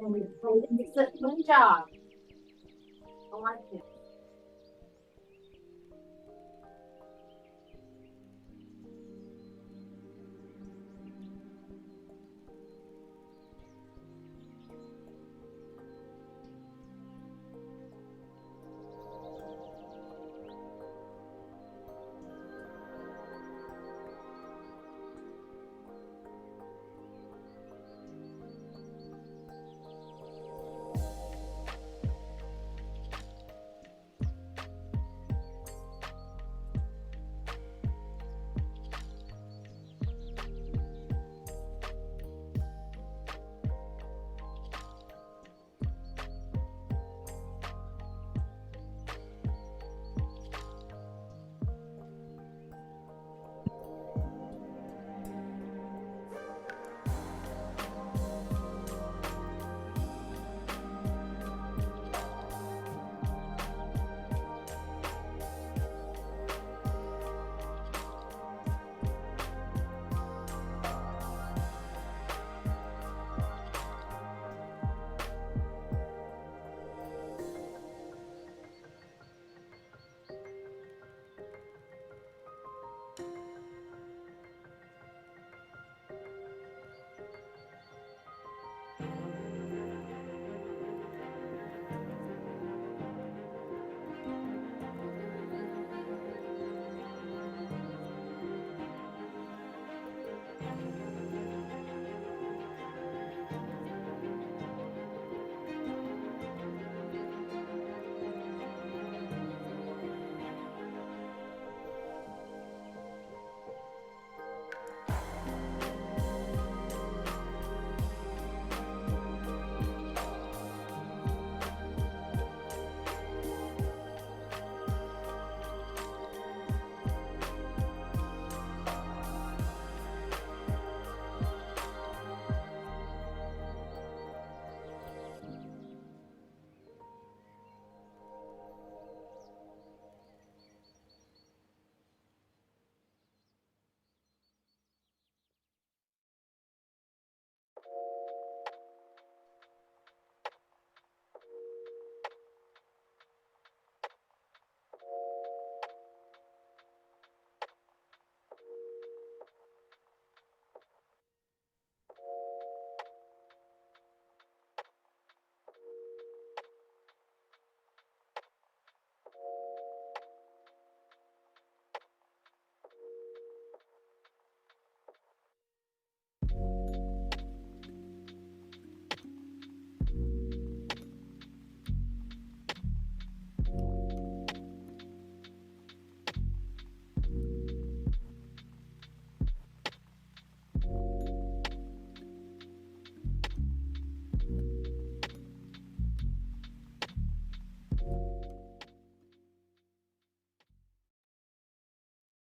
Good job. I like it.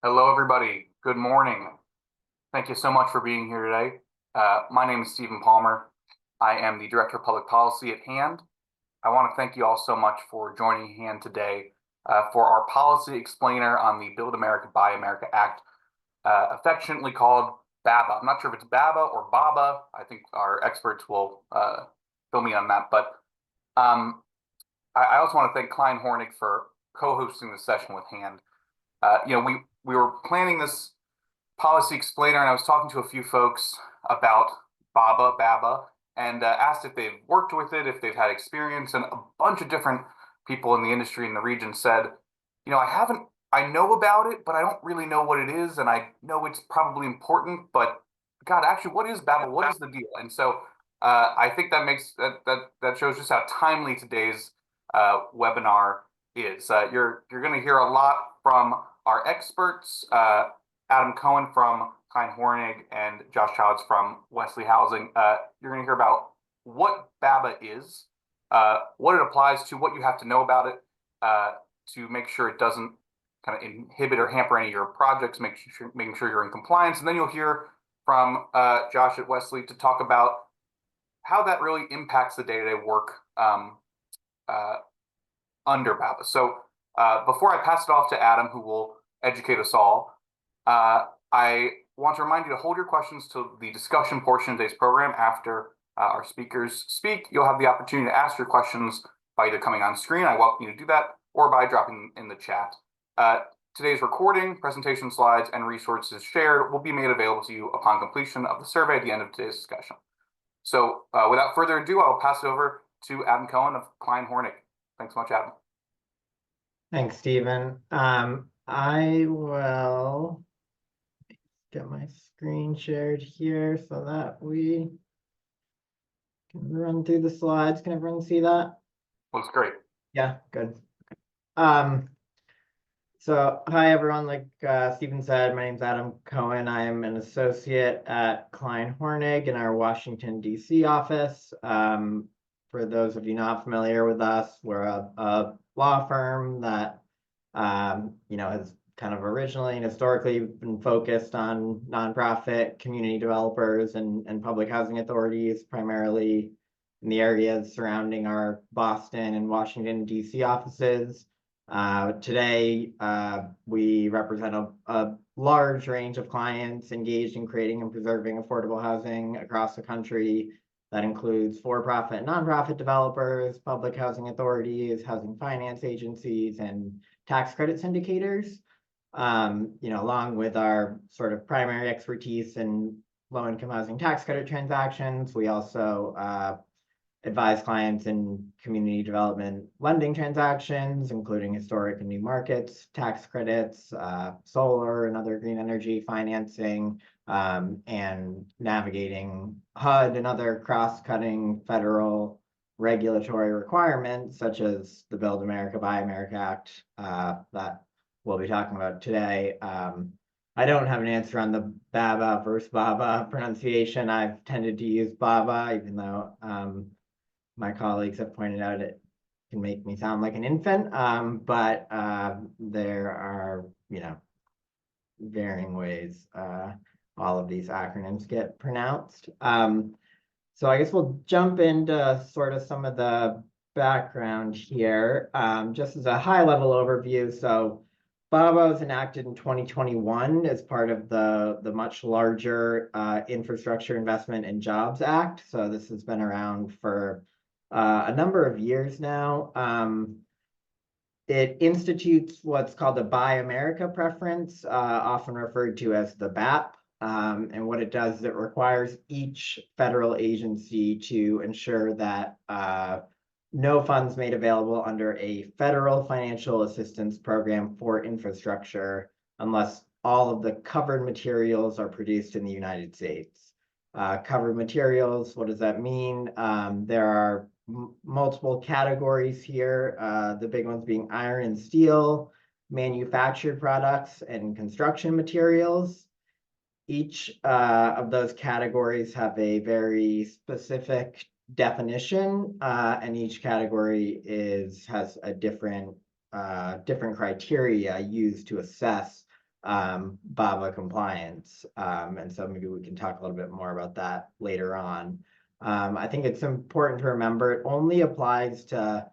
Hello, everybody. Good morning. Thank you so much for being here today. My name is Stephen Palmer. I am the Director of Public Policy at HAND. I want to thank you all so much for joining HAND today for our policy explainer on the Build America, Buy America Act, affectionately called BABA. I'm not sure if it's BABA or BABA. I think our experts will fill me on that. But I also want to thank Klein Hornig for co-hosting the session with HAND. We were planning this policy explainer, and I was talking to a few folks about BABA, and asked if they've worked with it, if they've had experience, and a bunch of different people in the industry in the region said, I know about it, but I don't really know what it is, and I know it's probably important, but God, actually, what is BABA? What is the deal? And so I think that shows just how timely today's webinar is. You're going to hear a lot from our experts, Adam Cohen from Klein Hornig and Josh Childs from Wesley Housing. You're going to hear about what BABA is, what it applies to, what you have to know about it to make sure it doesn't kind of inhibit or hamper any of your projects, making sure you're in compliance. And then you'll hear from Josh at Wesley to talk about how that really impacts the day-to-day work under BABA. So before I pass it off to Adam, who will educate us all, I want to remind you to hold your questions to the discussion portion of today's program after our speakers speak, you'll have the opportunity to ask your questions by either coming on screen, I welcome you to do that, or by dropping in the chat. Today's recording, presentation slides, and resources shared will be made available to you upon completion of the survey at the end of today's discussion. So without further ado, I'll pass it over to Adam Cohen of Klein Hornig. Thanks so much, Adam. Thanks, Stephen. I will get my screen shared here so that we can run through the slides. Can everyone see that? Looks great. Yeah, good. So hi, everyone. Like Stephen said, my name's Adam Cohen. I am an associate at Klein Hornig in our Washington, D.C. office. For those of you not familiar with us, we're a law firm that has kind of originally and historically been focused on nonprofit community developers and public housing authorities, primarily in the areas surrounding our Boston and Washington, D.C. offices. Today, we represent a large range of clients engaged in creating and preserving affordable housing across the country. That includes for-profit and nonprofit developers, public housing authorities, housing finance agencies, and tax credit syndicators. Along with our sort of primary expertise in low-income housing tax credit transactions, we also advise clients in community development lending transactions, including historic and new markets, tax credits, solar and other green energy financing, and navigating HUD and other cross-cutting federal regulatory requirements, such as the Build America, Buy America Act that we'll be talking about today. I don't have an answer on the BABA versus BABA pronunciation. I've tended to use BABA, even though my colleagues have pointed out it can make me sound like an infant, but there are, varying ways all of these acronyms get pronounced. So I guess we'll jump into sort of some of the background here, just as a high-level overview. So BABA was enacted in 2021 as part of the much larger Infrastructure Investment and Jobs Act. So this has been around for a number of years now. It institutes what's called a Buy America preference, often referred to as the BAP. And what it does is it requires each federal agency to ensure that no funds made available under a federal financial assistance program for infrastructure unless all of the covered materials are produced in the United States. Covered materials, what does that mean? There are multiple categories here, the big ones being iron and steel, manufactured products, and construction materials. Each of those categories have a very specific definition, and each category has a different criteria used to assess BABA compliance. And so maybe we can talk a little bit more about that later on. I think it's important to remember it only applies to,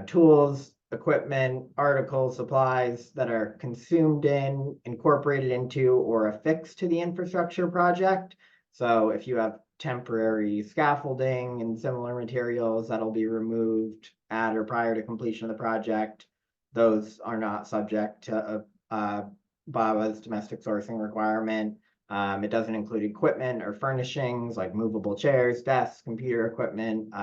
tools, equipment, articles, supplies that are consumed in, incorporated into, or affixed to the infrastructure project. So if you have temporary scaffolding and similar materials that'll be removed at or prior to completion of the project, those are not subject to BABA's domestic sourcing requirement. It doesn't include equipment or furnishings like movable chairs, desks, computer equipment,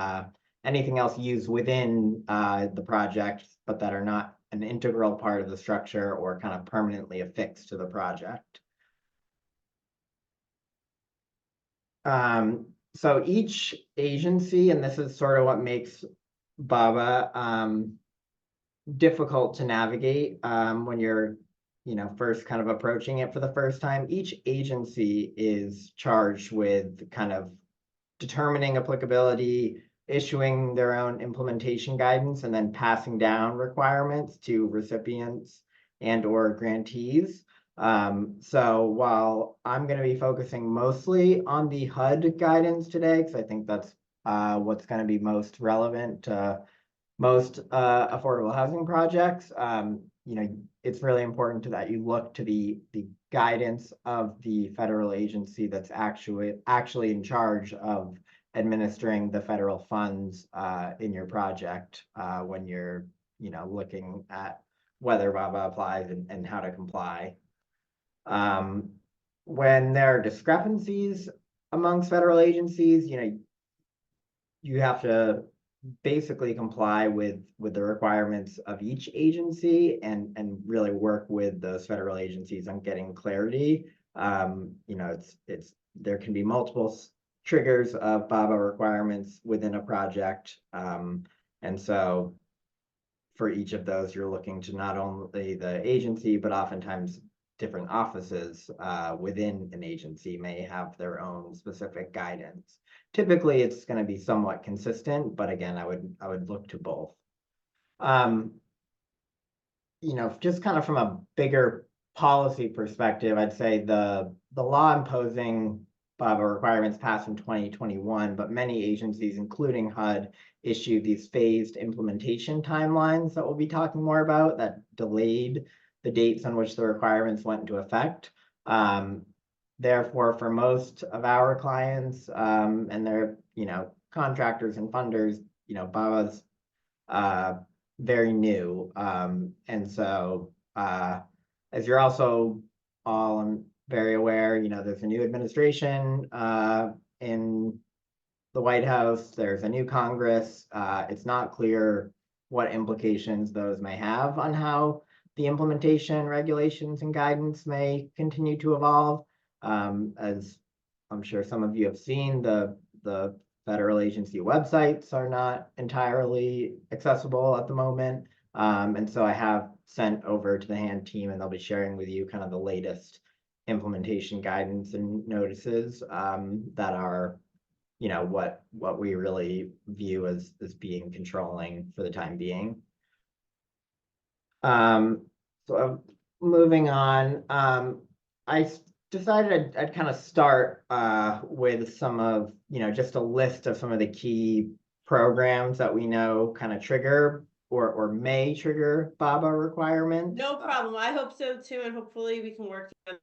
anything else used within the project, but that are not an integral part of the structure or kind of permanently affixed to the project. So each agency, and this is sort of what makes BABA difficult to navigate when you're first kind of approaching it for the first time, each agency is charged with kind of determining applicability, issuing their own implementation guidance, and then passing down requirements to recipients and or grantees. So while I'm going to be focusing mostly on the HUD guidance today, because I think that's what's going to be most relevant to most affordable housing projects, it's really important that you look to the guidance of the federal agency that's actually in charge of administering the federal funds in your project when you're, looking at whether BABA applies and how to comply. When there are discrepancies amongst federal agencies, you have to basically comply with the requirements of each agency and really work with those federal agencies on getting clarity. It's there can be multiple triggers of BABA requirements within a project. And so for each of those, you're looking to not only the agency, but oftentimes different offices within an agency may have their own specific guidance. Typically, it's going to be somewhat consistent, but again, I would look to both. Just kind of from a bigger policy perspective, I'd say the law imposing BABA requirements passed in 2021, but many agencies, including HUD, issued these phased implementation timelines that we'll be talking more about that delayed the dates on which the requirements went into effect. Therefore, for most of our clients and their, contractors and funders, BABA's very new. And so, as you're also all very aware, there's a new administration in the White House. There's a new Congress. It's not clear what implications those may have on how the implementation regulations and guidance may continue to evolve. As I'm sure some of you have seen, the federal agency websites are not entirely accessible at the moment. And so I have sent over to the HAND team, and they'll be sharing with you kind of the latest implementation guidance and notices that are, what we really view as being controlling for the time being. So moving on, I decided I'd kind of start with some of, just a list of some of the key programs that we know kind of trigger or may trigger BABA requirements. No problem. I hope so too, and hopefully we can work together.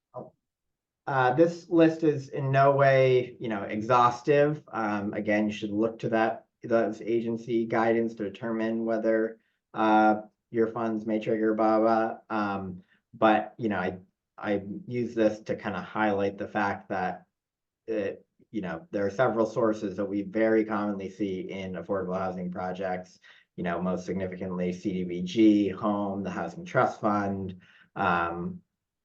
This list is in no way, exhaustive. Again, you should look to those agency guidance to determine whether your funds may trigger BABA. But I use this to kind of highlight the fact that there are several sources that we very commonly see in affordable housing projects. Most significantly CDBG, HOME, the Housing Trust Fund.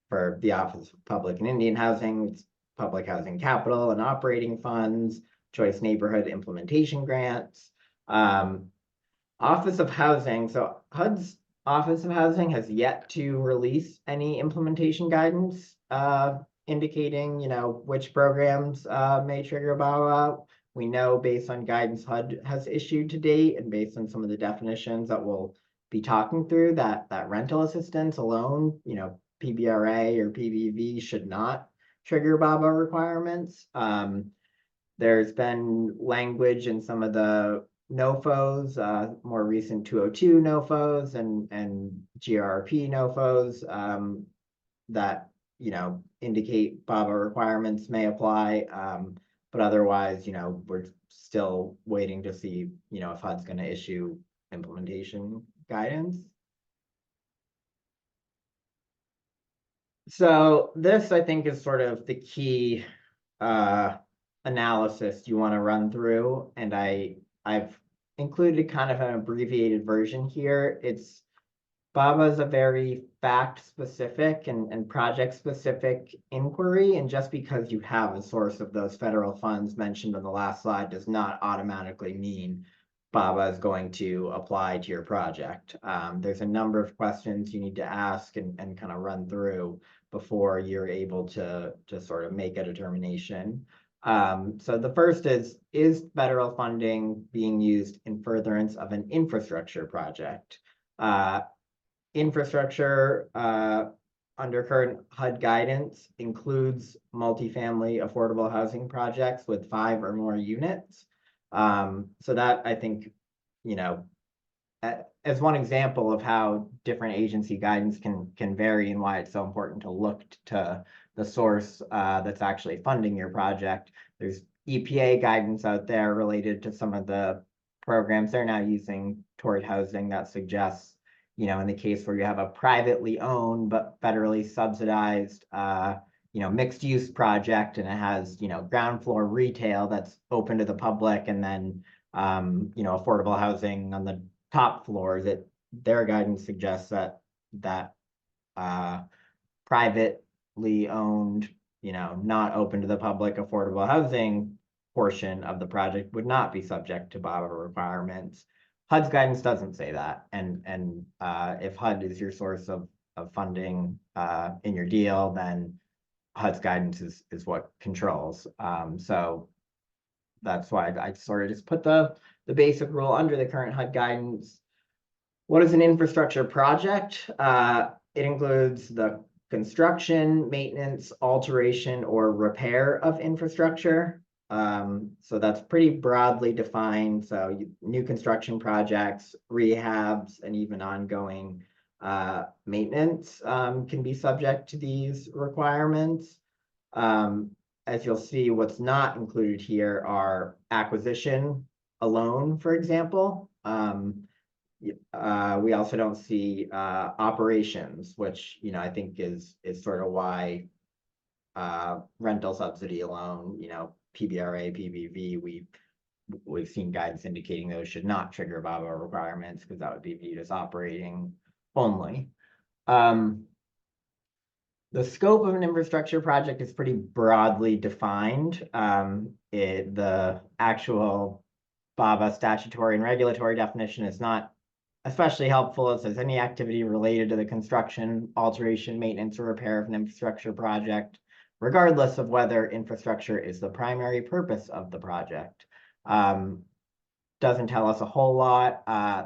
For the Office of Public and Indian Housing, it's Public Housing Capital and Operating Funds, Choice Neighborhood Implementation Grants. Office of Housing, so HUD's Office of Housing has yet to release any implementation guidance indicating, which programs may trigger BABA. We know based on guidance HUD has issued to date and based on some of the definitions that we'll be talking through that rental assistance alone, PBRA or PBV should not trigger BABA requirements. There's been language in some of the NOFOs, more recent 202 NOFOs and GRP NOFOs that, indicate BABA requirements may apply. But otherwise, we're still waiting to see, if HUD's going to issue implementation guidance. So this, I think, is sort of the key analysis you want to run through. And I've included kind of an abbreviated version here. BABA is a very fact-specific and project-specific inquiry, and just because you have a source of those federal funds mentioned on the last slide does not automatically mean BABA is going to apply to your project. There's a number of questions you need to ask and kind of run through before you're able to sort of make a determination. So the first is federal funding being used in furtherance of an infrastructure project? Infrastructure under current HUD guidance includes multifamily affordable housing projects with 5 or more units. So that, I think, as one example of how different agency guidance can vary and why it's so important to look to the source that's actually funding your project. There's EPA guidance out there related to some of the programs they're now using toward housing that suggests, you know, in the case where you have a privately owned but federally subsidized, you know, mixed use project, and it has, you know, ground floor retail that's open to the public, and then, you know, affordable housing on the top floors, their guidance suggests that privately owned, you know, not open to the public affordable housing portion of the project would not be subject to BABA requirements. HUD's guidance doesn't say that, and if HUD is your source of funding in your deal, then HUD's guidance is what controls. So that's why I sort of just put the basic rule under the current HUD guidance. What is an infrastructure project? It includes the construction, maintenance, alteration, or repair of infrastructure. So that's pretty broadly defined. So new construction projects, rehabs, and even ongoing maintenance can be subject to these requirements. As you'll see, what's not included here are acquisition alone, for example. We also don't see operations, which, you know, I think is sort of why rental subsidy alone, you know, PBRA, PBV, we've seen guidance indicating those should not trigger BABA requirements, because that would be viewed as operating only. The scope of an infrastructure project is pretty broadly defined. The actual BABA statutory and regulatory definition is not especially helpful. It says any activity related to the construction, alteration, maintenance, or repair of an infrastructure project, regardless of whether infrastructure is the primary purpose of the project. Doesn't tell us a whole lot.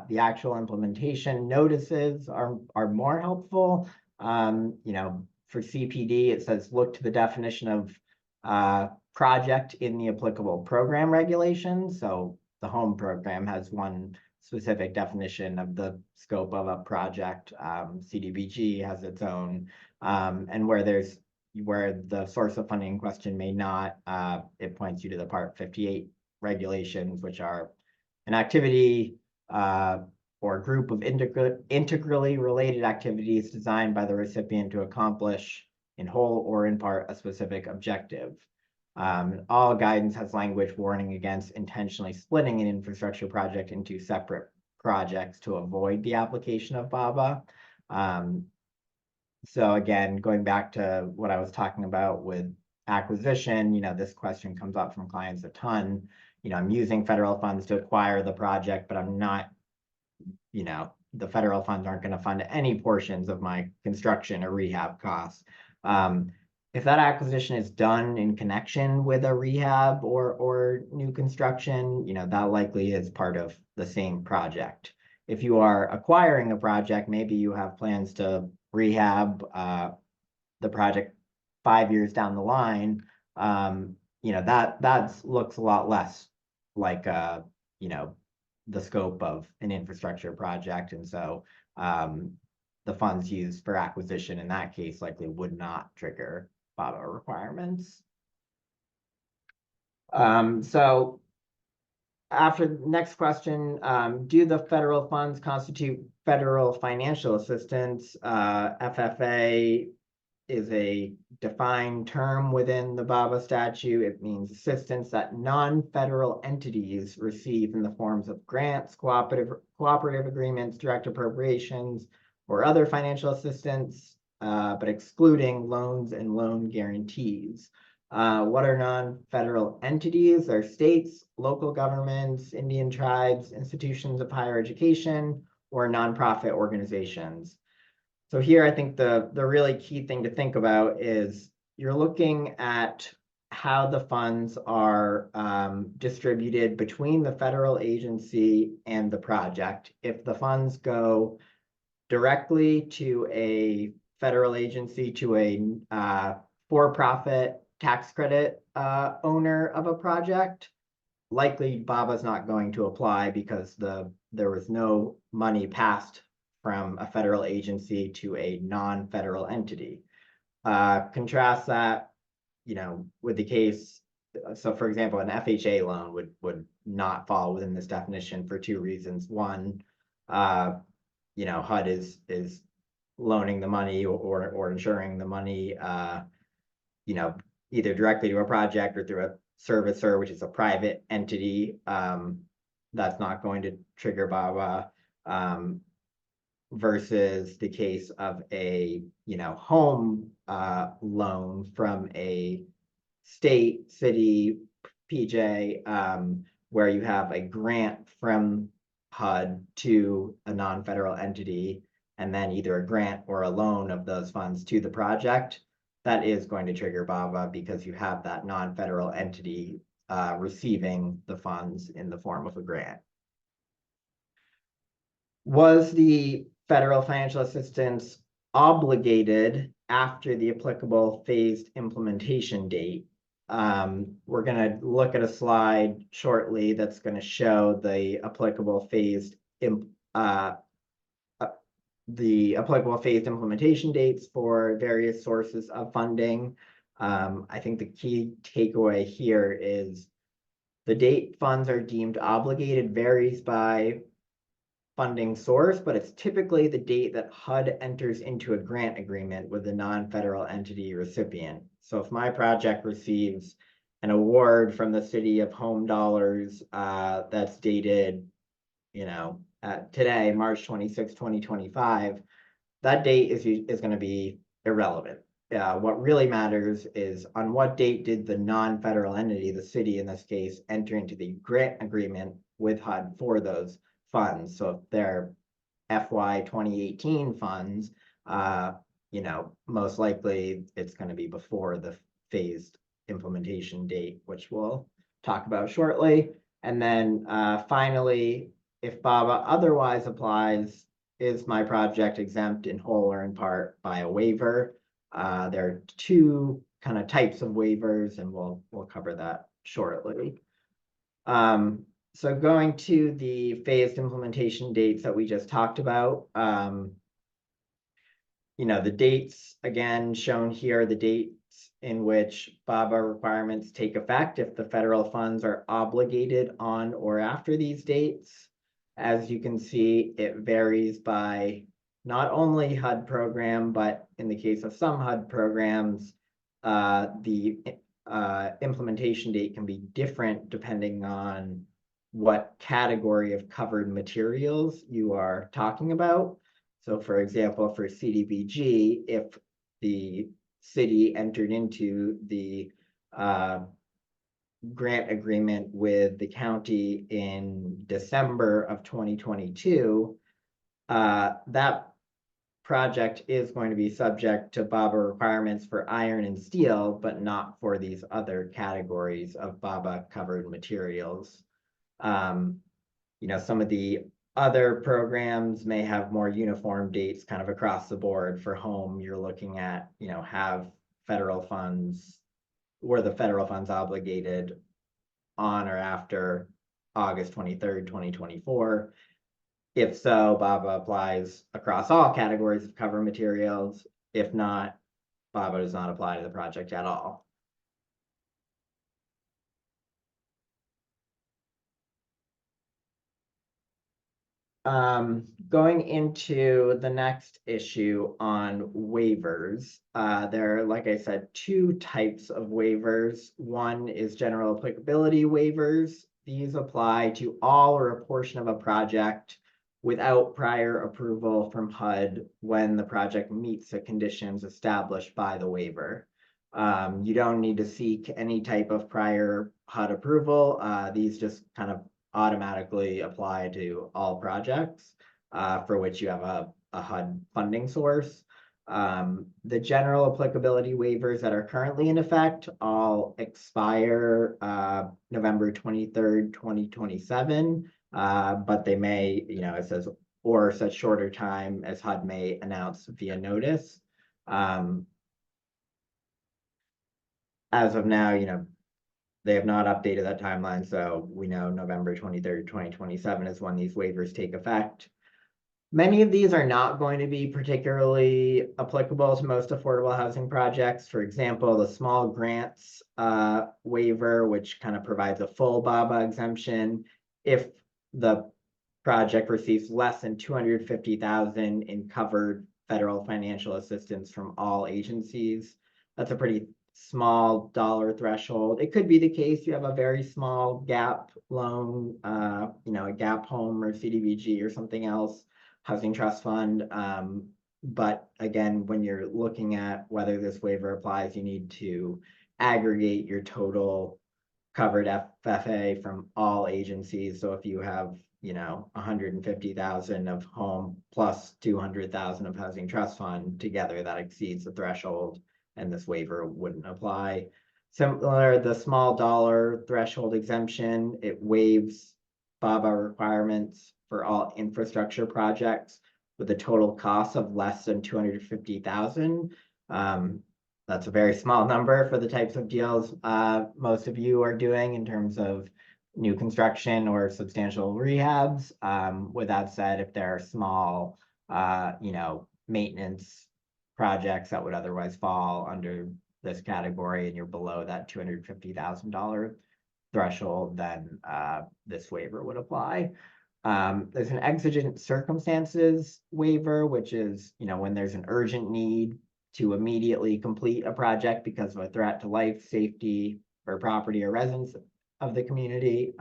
The actual implementation notices are more helpful. You know, for CPD, it says look to the definition of project in the applicable program regulations. So the home program has one specific definition of the scope of a project. CDBG has its own, and where the source of funding in question may not, it points you to the Part 58 regulations, which are an activity or a group of integrally related activities designed by the recipient to accomplish in whole or in part a specific objective. All guidance has language warning against intentionally splitting an infrastructure project into separate projects to avoid the application of BABA. So again, going back to what I was talking about with acquisition, you know, this question comes up from clients a ton. You know, I'm using federal funds to acquire the project, but I'm not, you know, the federal funds aren't going to fund any portions of my construction or rehab costs. If that acquisition is done in connection with a rehab or new construction, you know, that likely is part of the same project. If you are acquiring a project, maybe you have plans to rehab the project 5 years down the line, you know, that looks a lot less like, you know, the scope of an infrastructure project. And so the funds used for acquisition in that case likely would not trigger BABA requirements. So after the next question, do the federal funds constitute federal financial assistance? FFA is a defined term within the BABA statute. It means assistance that non-federal entities receive in the forms of grants, cooperative agreements, direct appropriations, or other financial assistance, but excluding loans and loan guarantees. What are non-federal entities? They're states, local governments, Indian tribes, institutions of higher education, or nonprofit organizations. So here, I think the really key thing to think about is you're looking at how the funds are distributed between the federal agency and the project. If the funds go directly to a federal agency, to a for-profit tax credit owner of a project, likely BABA is not going to apply because there was no money passed from a federal agency to a non-federal entity. Contrast that, you know, with the case so for example, an FHA loan would not fall within this definition for two reasons. One, HUD is loaning the money or insuring the money, either directly to a project or through a servicer, which is a private entity. That's not going to trigger BABA. Versus the case of a home loan from a state, city, PJ, where you have a grant from HUD to a non-federal entity, and then either a grant or a loan of those funds to the project, that is going to trigger BABA because you have that non-federal entity receiving the funds in the form of a grant. Was the federal financial assistance obligated after the applicable phased implementation date? We're going to look at a slide shortly that's going to show the applicable phased implementation dates for various sources of funding. I think the key takeaway here is the date funds are deemed obligated varies by funding source, but it's typically the date that HUD enters into a grant agreement with the non-federal entity recipient. So if my project receives an award from the city of Home Dollars that's dated, today, March 26, 2025, that date is going to be irrelevant. What really matters is on what date did the non-federal entity, the city in this case, enter into the grant agreement with HUD for those funds. So if they're FY 2018 funds, most likely it's going to be before the phased implementation date, which we'll talk about shortly. And then finally, if BABA otherwise applies, is my project exempt in whole or in part by a waiver? There are two kind of types of waivers, and we'll cover that shortly. So going to the phased implementation dates that we just talked about, the dates again shown here, the dates in which BABA requirements take effect if the federal funds are obligated on or after these dates. As you can see, it varies by not only HUD program, but in the case of some HUD programs, the implementation date can be different depending on what category of covered materials you are talking about. So for example, for CDBG, if the city entered into the grant agreement with the county in December of 2022, that project is going to be subject to BABA requirements for iron and steel, but not for these other categories of BABA covered materials. Some of the other programs may have more uniform dates kind of across the board. For home, you're looking at, have federal funds, were the federal funds obligated on or after August 23rd, 2024? If so, BABA applies across all categories of cover materials. If not, BABA does not apply to the project at all. Going into the next issue on waivers, there are, like I said, two types of waivers. One is general applicability waivers. These apply to all or a portion of a project without prior approval from HUD when the project meets the conditions established by the waiver. You don't need to seek any type of prior HUD approval. These just kind of automatically apply to all projects for which you have a HUD funding source. The general applicability waivers that are currently in effect all expire November 23rd, 2027, but they may, it says, or such shorter time as HUD may announce via notice. As of now, they have not updated that timeline, so we know November 23rd, 2027 is when these waivers take effect. Many of these are not going to be particularly applicable to most affordable housing projects. For example, the small grants waiver, which kind of provides a full BABA exemption. If the project receives less than 250,000 in covered federal financial assistance from all agencies, that's a pretty small dollar threshold. It could be the case you have a very small gap loan, a gap home or CDBG or something else, housing trust fund. But again, when you're looking at whether this waiver applies, you need to aggregate your total covered FFA from all agencies. So if you have, 150,000 of home plus 200,000 of housing trust fund, together that exceeds the threshold and this waiver wouldn't apply. Similar, the small dollar threshold exemption, it waives BABA requirements for all infrastructure projects with a total cost of less than 250,000. That's a very small number for the types of deals most of you are doing in terms of new construction or substantial rehabs. With that said, if there are small, maintenance projects that would otherwise fall under this category and you're below that $250,000 threshold, then this waiver would apply. There's an exigent circumstances waiver, which is, when there's an urgent need to immediately complete a project because of a threat to life, safety, or property or residents of the community.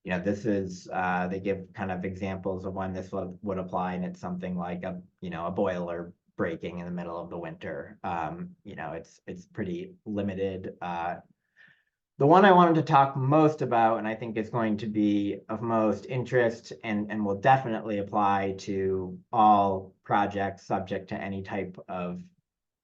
This is, they give kind of examples of when this would apply, and it's something like a boiler breaking in the middle of the winter. It's pretty limited. The one I wanted to talk most about, and I think is going to be of most interest and will definitely apply to all projects subject to any type of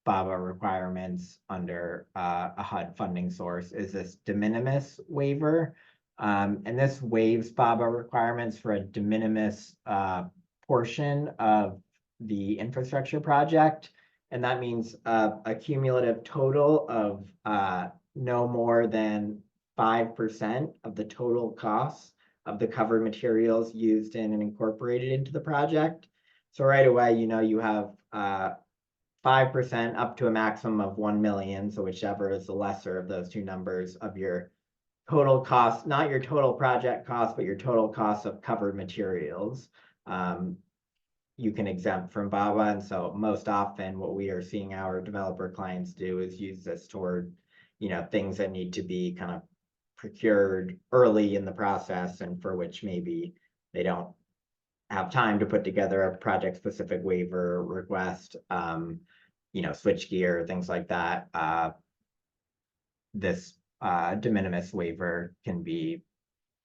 BABA requirements under a HUD funding source, is this de minimis waiver. And this waives BABA requirements for a de minimis portion of the infrastructure project. And that means a cumulative total of no more than 5% of the total costs of the covered materials used in and incorporated into the project. So right away, you have 5% up to a maximum of 1 million. So whichever is the lesser of those two numbers of your total cost, not your total project cost, but your total cost of covered materials. You can exempt from BABA. And so most often what we are seeing our developer clients do is use this toward, things that need to be kind of procured early in the process and for which maybe they don't have time to put together a project specific waiver request, switch gear, things like that. This de minimis waiver can be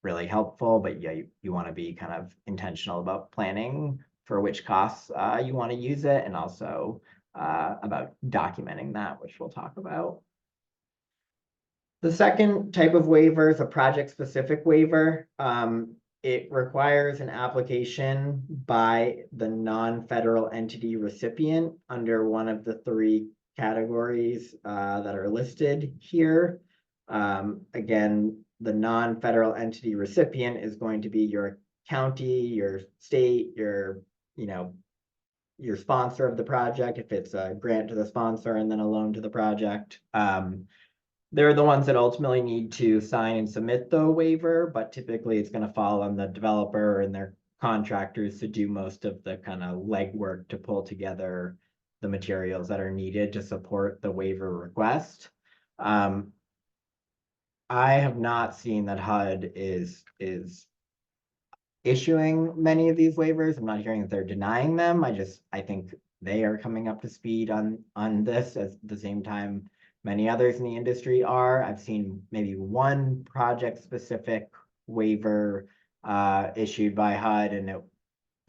really helpful, but yeah, you want to be kind of intentional about planning for which costs you want to use it, and also about documenting that, which we'll talk about. The second type of waiver is a project-specific waiver. It requires an application by the non-federal entity recipient under one of the three categories that are listed here. Again, the non-federal entity recipient is going to be your county, your state, your sponsor of the project, if it's a grant to the sponsor and then a loan to the project. They're the ones that ultimately need to sign and submit the waiver, but typically it's going to fall on the developer and their contractors to do most of the kind of legwork to pull together the materials that are needed to support the waiver request. I have not seen that HUD is issuing many of these waivers. I'm not hearing that they're denying them. I think they are coming up to speed on this at the same time many others in the industry are. I've seen maybe one project-specific waiver issued by HUD, and it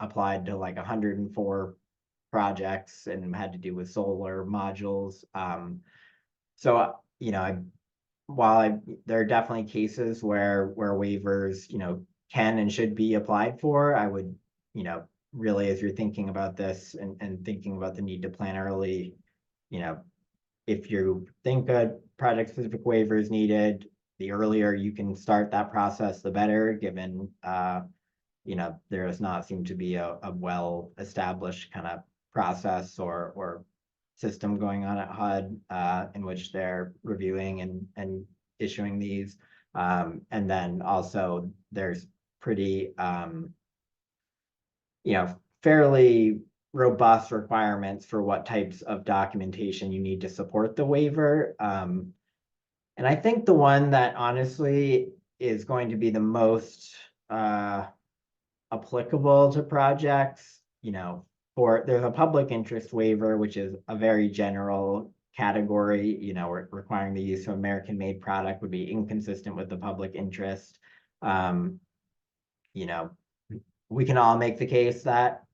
applied to like 104 projects and had to do with solar modules. While there are definitely cases where waivers, can and should be applied for, I would, really, as you're thinking about this and thinking about the need to plan early, if you think a project-specific waiver is needed, the earlier you can start that process, the better, given there does not seem to be a well-established kind of process or system going on at HUD in which they're reviewing and issuing these. And then also there's pretty, fairly robust requirements for what types of documentation you need to support the waiver. And I think the one that honestly is going to be the most applicable to projects, there's a public interest waiver, which is a very general category, requiring the use of American-made product would be inconsistent with the public interest. We can all make the case that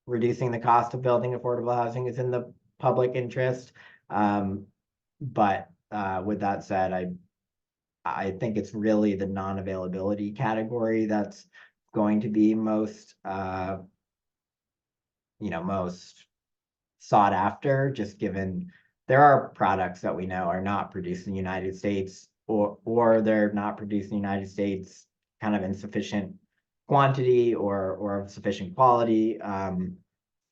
reducing the cost of building affordable housing is in the public interest. But with that said, I think it's really the non-availability category that's going to be most most sought after, just given there are products that we know are not produced in the United States, or they're not produced in the United States kind of in sufficient quantity or of sufficient quality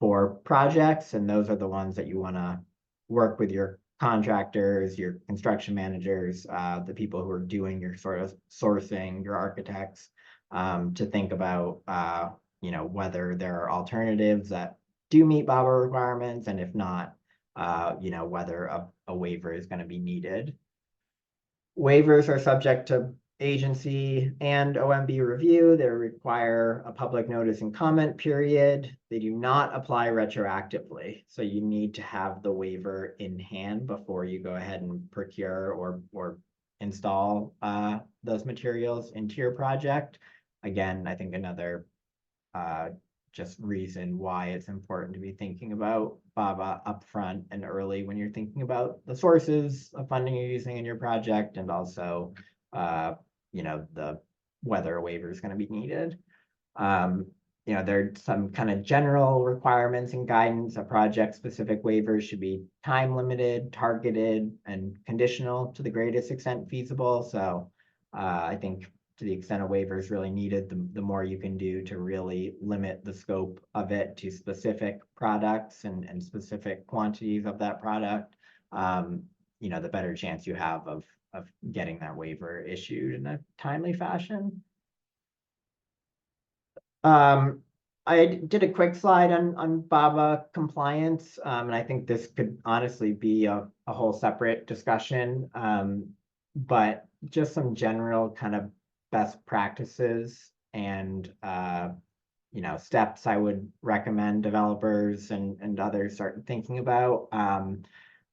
for projects. And those are the ones that you want to work with your contractors, your construction managers, the people who are doing your sort of sourcing, your architects, to think about, whether there are alternatives that do meet BABA requirements, and if not, whether a waiver is going to be needed. Waivers are subject to agency and OMB review. They require a public notice and comment period. They do not apply retroactively. So you need to have the waiver in hand before you go ahead and procure or install those materials into your project. Again, I think another just reason why it's important to be thinking about BABA upfront and early when you're thinking about the sources of funding you're using in your project, and also the whether a waiver is going to be needed. There's some kind of general requirements and guidance. A project-specific waiver should be time limited, targeted, and conditional to the greatest extent feasible. So I think to the extent a waiver is really needed, the more you can do to really limit the scope of it to specific products and specific quantities of that product, the better chance you have of getting that waiver issued in a timely fashion. I did a quick slide on BABA compliance, and I think this could honestly be a whole separate discussion, but just some general kind of best practices and steps I would recommend developers and others start thinking about.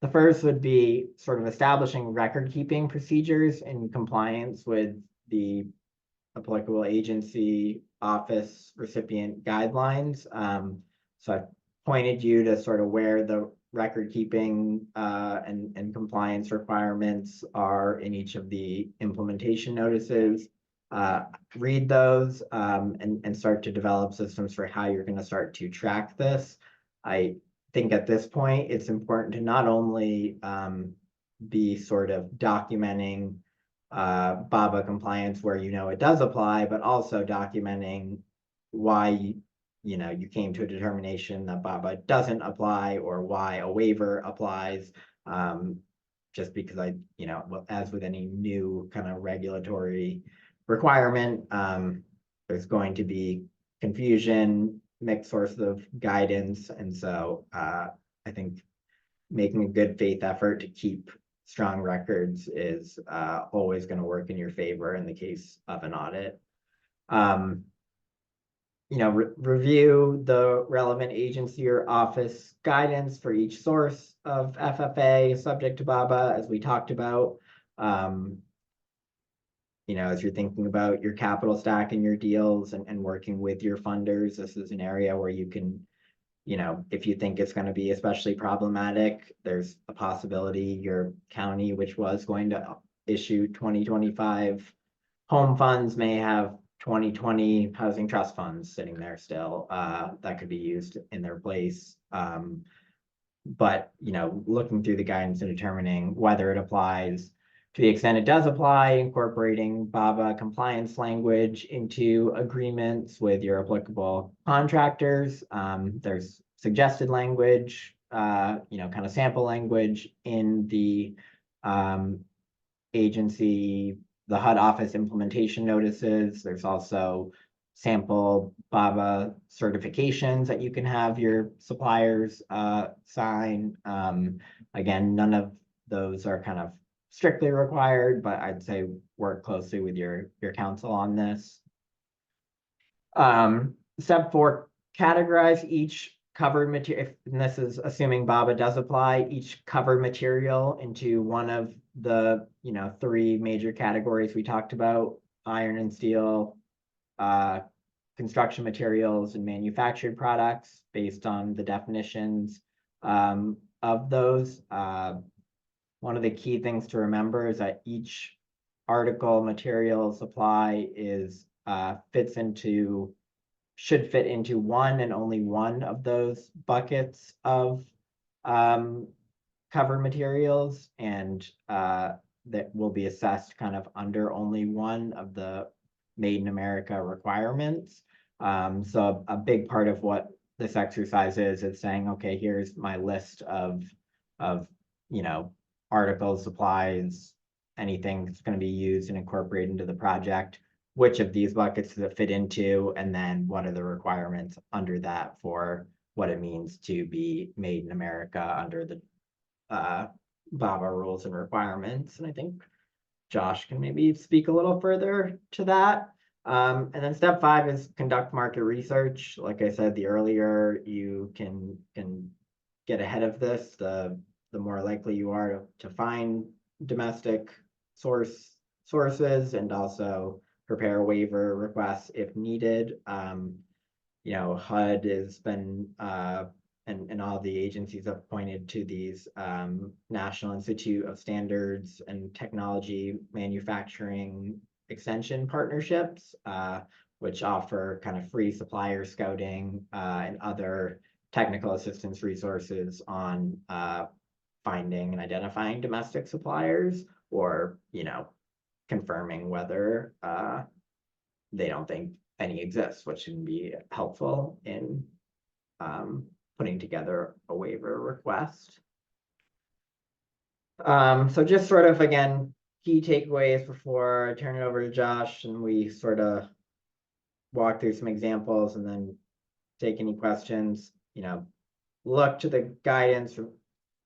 The first would be sort of establishing record-keeping procedures in compliance with the applicable agency, office, recipient guidelines. So I pointed you to sort of where the record-keeping and compliance requirements are in each of the implementation notices. Read those and start to develop systems for how you're going to start to track this. I think at this point, it's important to not only be sort of documenting BABA compliance where it does apply, but also documenting why you came to a determination that BABA doesn't apply, or why a waiver applies. Just because as with any new kind of regulatory requirement, there's going to be confusion, mixed sources of guidance. And so I think making a good faith effort to keep strong records is always going to work in your favor in the case of an audit. Review the relevant agency or office guidance for each source of FFA subject to BABA, as we talked about. As you're thinking about your capital stack and your deals and working with your funders, this is an area where you can, if you think it's going to be especially problematic, there's a possibility your county, which was going to issue 2025 home funds, may have 2020 housing trust funds sitting there still that could be used in their place. But looking through the guidance and determining whether it applies, to the extent it does apply, incorporating BABA compliance language into agreements with your applicable contractors. There's suggested language, kind of sample language in the agency, the HUD office implementation notices. There's also sample BABA certifications that you can have your suppliers sign. Again, none of those are kind of strictly required, but I'd say work closely with your counsel on this. Step 4, categorize each covered material, and this is assuming BABA does apply, each covered material into one of the 3 major categories we talked about: iron and steel, construction materials, and manufactured products, based on the definitions of those. One of the key things to remember is that each article, material, supply should fit into one and only one of those buckets of cover materials, and that will be assessed kind of under only one of the Made in America requirements. So a big part of what this exercise is saying, okay, here's my list of articles, supplies, anything that's going to be used and incorporated into the project. Which of these buckets does it fit into? And then what are the requirements under that for what it means to be made in America under the BABA rules and requirements? And I think Josh can maybe speak a little further to that. And then step 5 is conduct market research. Like I said, the earlier you can get ahead of this, the more likely you are to find domestic sources, and also prepare waiver requests if needed. HUD has been, and all the agencies have pointed to these National Institute of Standards and Technology Manufacturing Extension partnerships, which offer kind of free supplier scouting and other technical assistance resources on finding and identifying domestic suppliers, or confirming whether they don't think any exists, which can be helpful in putting together a waiver request. So just sort of, again, key takeaways before I turn it over to Josh and we sort of walk through some examples and then take any questions. Look to the guidance from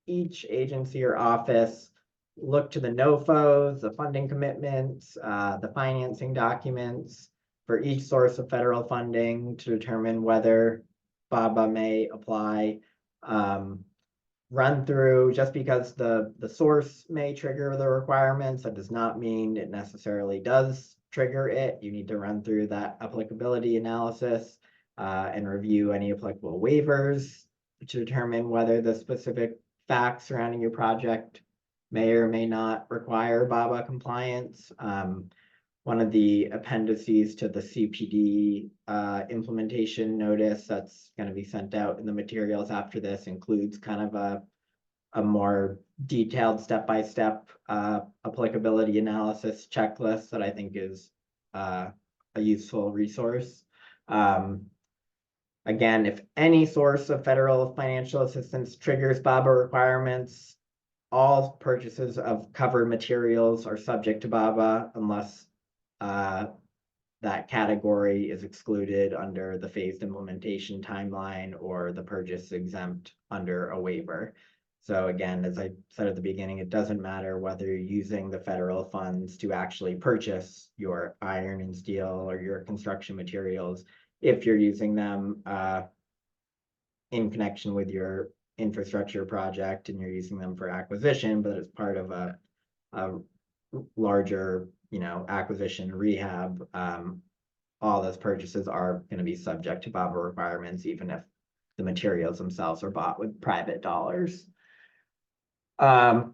each agency or office. Look to the NOFOs, the funding commitments, the financing documents for each source of federal funding to determine whether BABA may apply. Run through, just because the source may trigger the requirements, that does not mean it necessarily does trigger it. You need to run through that applicability analysis and review any applicable waivers to determine whether the specific facts surrounding your project may or may not require BABA compliance. One of the appendices to the CPD implementation notice that's going to be sent out in the materials after this includes kind of a more detailed step-by-step applicability analysis checklist that I think is a useful resource. Again, if any source of federal financial assistance triggers BABA requirements, all purchases of covered materials are subject to BABA unless that category is excluded under the phased implementation timeline or the purchase exempt under a waiver. So again, as I said at the beginning, it doesn't matter whether you're using the federal funds to actually purchase your iron and steel or your construction materials. If you're using them in connection with your infrastructure project and you're using them for acquisition, but it's part of a larger acquisition rehab, all those purchases are going to be subject to BABA requirements, even if the materials themselves are bought with private dollars. Plan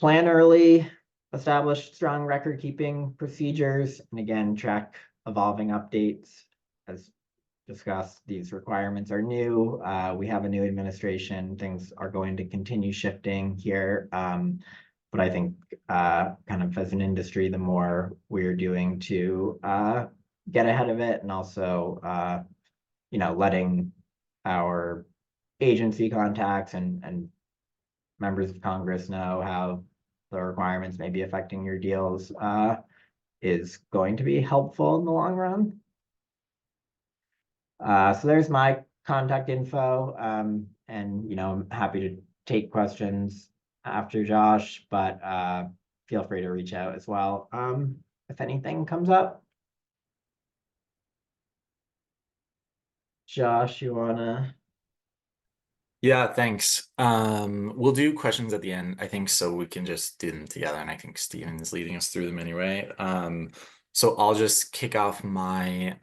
early, establish strong record keeping procedures, and again, track evolving updates. As discussed, these requirements are new. We have a new administration. Things are going to continue shifting here. but I think kind of as an industry, the more we're doing to get ahead of it, and also letting our agency contacts and members of Congress know how the requirements may be affecting your deals is going to be helpful in the long run. So there's my contact info, and I'm happy to take questions after Josh, but feel free to reach out as well if anything comes up. Josh, you wanna? Yeah, thanks. We'll do questions at the end, I think, so we can just do them together, and I think Steven is leading us through them anyway. So I'll just kick off my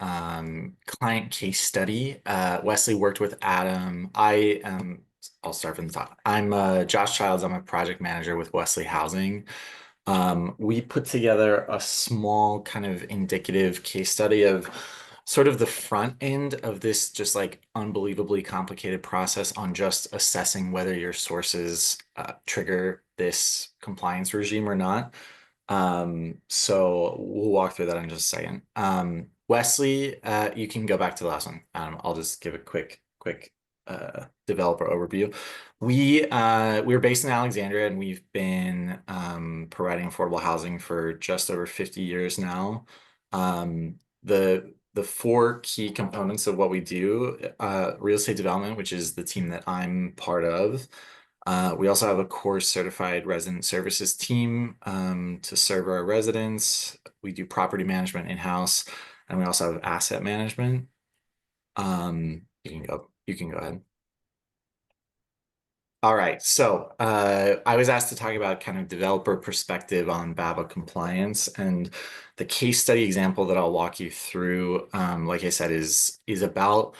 client case study. Wesley worked with Adam. I'll start from the top. I'm Josh Childs. I'm a project manager with Wesley Housing. We put together a small kind of indicative case study of sort of the front end of this just like unbelievably complicated process on just assessing whether your sources trigger this compliance regime or not. So we'll walk through that in just a second. Wesley, you can go back to the last one. I'll just give a quick developer overview. We're based in Alexandria, and we've been providing affordable housing for just over 50 years now. The four key components of what we do, real estate development, which is the team that I'm part of. We also have a core certified resident services team to serve our residents. We do property management in-house, and we also have asset management. You can go ahead. All right, so I was asked to talk about kind of developer perspective on BABA compliance, and the case study example that I'll walk you through, like I said, is about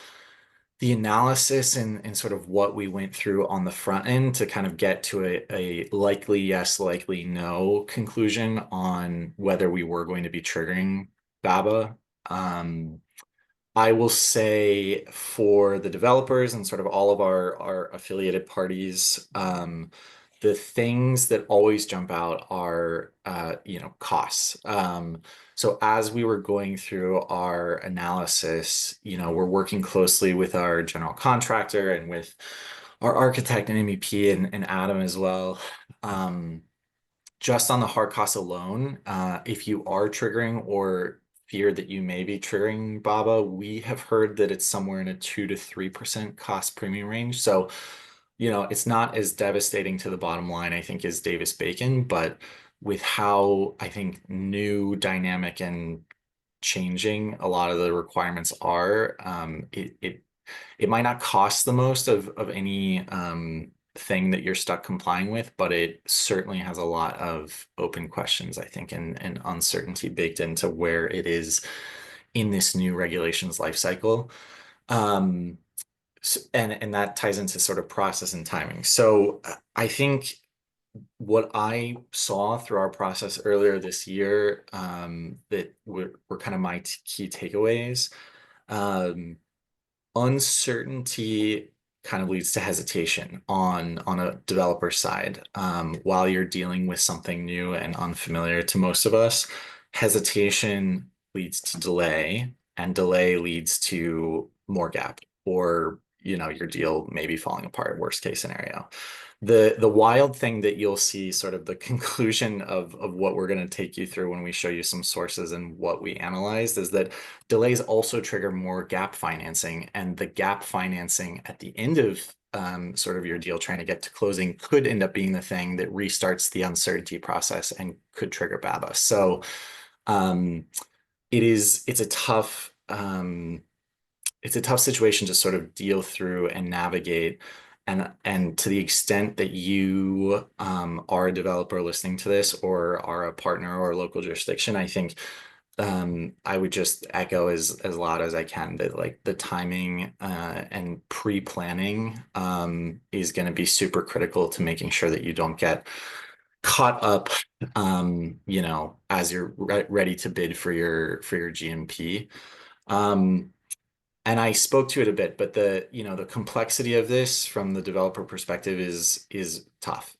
the analysis and sort of what we went through on the front end to kind of get to a likely yes, likely no conclusion on whether we were going to be triggering BABA. I will say for the developers and sort of all of our affiliated parties, the things that always jump out are, costs. So as we were going through our analysis, we're working closely with our general contractor and with our architect and MEP and Adam as well. Just on the hard costs alone, if you are triggering or fear that you may be triggering BABA, we have heard that it's somewhere in a 2 to 3% cost premium range. So, it's not as devastating to the bottom line, I think, as Davis-Bacon, but with how I think new, dynamic, and changing a lot of the requirements are, it might not cost the most of any thing that you're stuck complying with, but it certainly has a lot of open questions, I think, and uncertainty baked into where it is in this new regulations life cycle. And that ties into sort of process and timing. So I think what I saw through our process earlier this year that were kind of my key takeaways. Uncertainty kind of leads to hesitation on a developer side. While you're dealing with something new and unfamiliar to most of us, hesitation leads to delay, and delay leads to more gap, or your deal may be falling apart, worst case scenario. The wild thing that you'll see, sort of the conclusion of what we're going to take you through when we show you some sources and what we analyzed, is that delays also trigger more gap financing, and the gap financing at the end of sort of your deal trying to get to closing could end up being the thing that restarts the uncertainty process and could trigger BABA. So it's a tough situation to sort of deal through and navigate. And to the extent that you are a developer listening to this, or are a partner or a local jurisdiction, I think I would just echo as loud as I can that like the timing and pre-planning is going to be super critical to making sure that you don't get caught up, as you're ready to bid for your GMP. And I spoke to it a bit, but the complexity of this from the developer perspective is tough.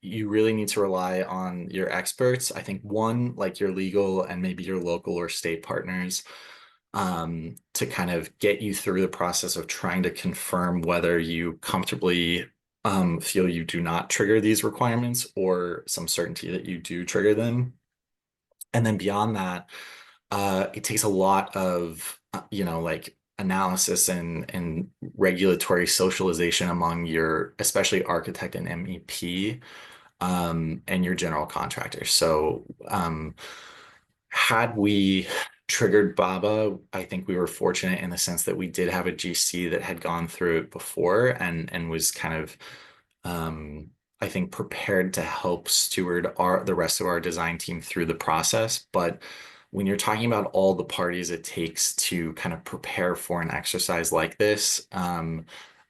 you really need to rely on your experts. I think one, like your legal and maybe your local or state partners, to kind of get you through the process of trying to confirm whether you comfortably feel you do not trigger these requirements or some certainty that you do trigger them. And then beyond that, it takes a lot of, like analysis and regulatory socialization among your, especially architect and MEP, and your general contractor. So, had we triggered BABA, I think we were fortunate in the sense that we did have a GC that had gone through it before and was kind of, I think, prepared to help steward the rest of our design team through the process. But when you're talking about all the parties it takes to kind of prepare for an exercise like this,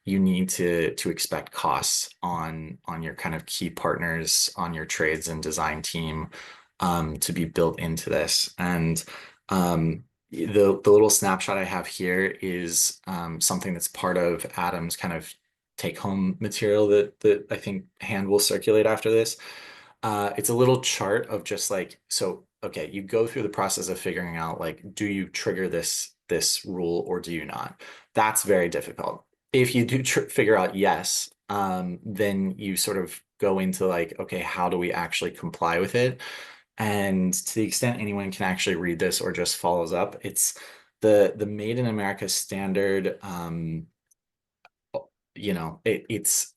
you need to expect costs on your kind of key partners on your trades and design team, to be built into this. And the little snapshot I have here is something that's part of Adam's kind of take home material that I think Hand will circulate after this. It's a little chart of just like, so, okay, you go through the process of figuring out, like, do you trigger this rule or do you not? That's very difficult. If you do figure out yes, then you sort of go into like, okay, how do we actually comply with it? And to the extent anyone can actually read this or just follows up, it's the Made in America standard. It's,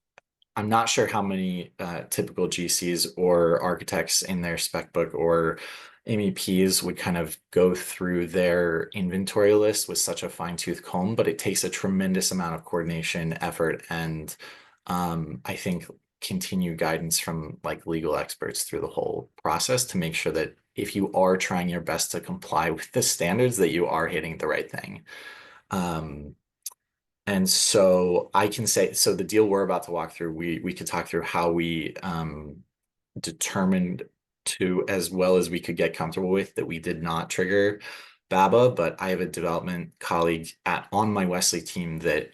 I'm not sure how many typical GCs or architects in their spec book or MEPs would kind of go through their inventory list with such a fine-tooth comb, but it takes a tremendous amount of coordination, effort, and I think continued guidance from like legal experts through the whole process to make sure that if you are trying your best to comply with the standards, that you are hitting the right thing. And so I can say, so the deal we're about to walk through, we could talk through how we determined to, as well as we could get comfortable with, that we did not trigger BABA, but I have a development colleague on my Wesley team that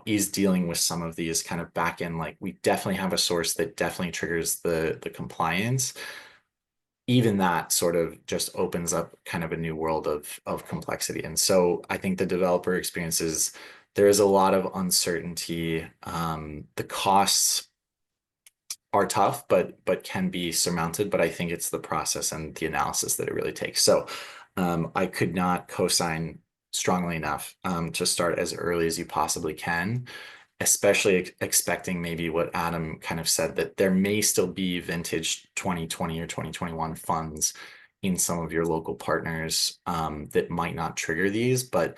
is dealing with some of these kind of back end, like we definitely have a source that definitely triggers the compliance. Even that sort of just opens up kind of a new world of complexity. And so I think the developer experiences, there is a lot of uncertainty. The costs are tough, but can be surmounted. But I think it's the process and the analysis that it really takes. So I could not co-sign strongly enough to start as early as you possibly can, especially expecting maybe what Adam kind of said, that there may still be vintage 2020 or 2021 funds in some of your local partners that might not trigger these, but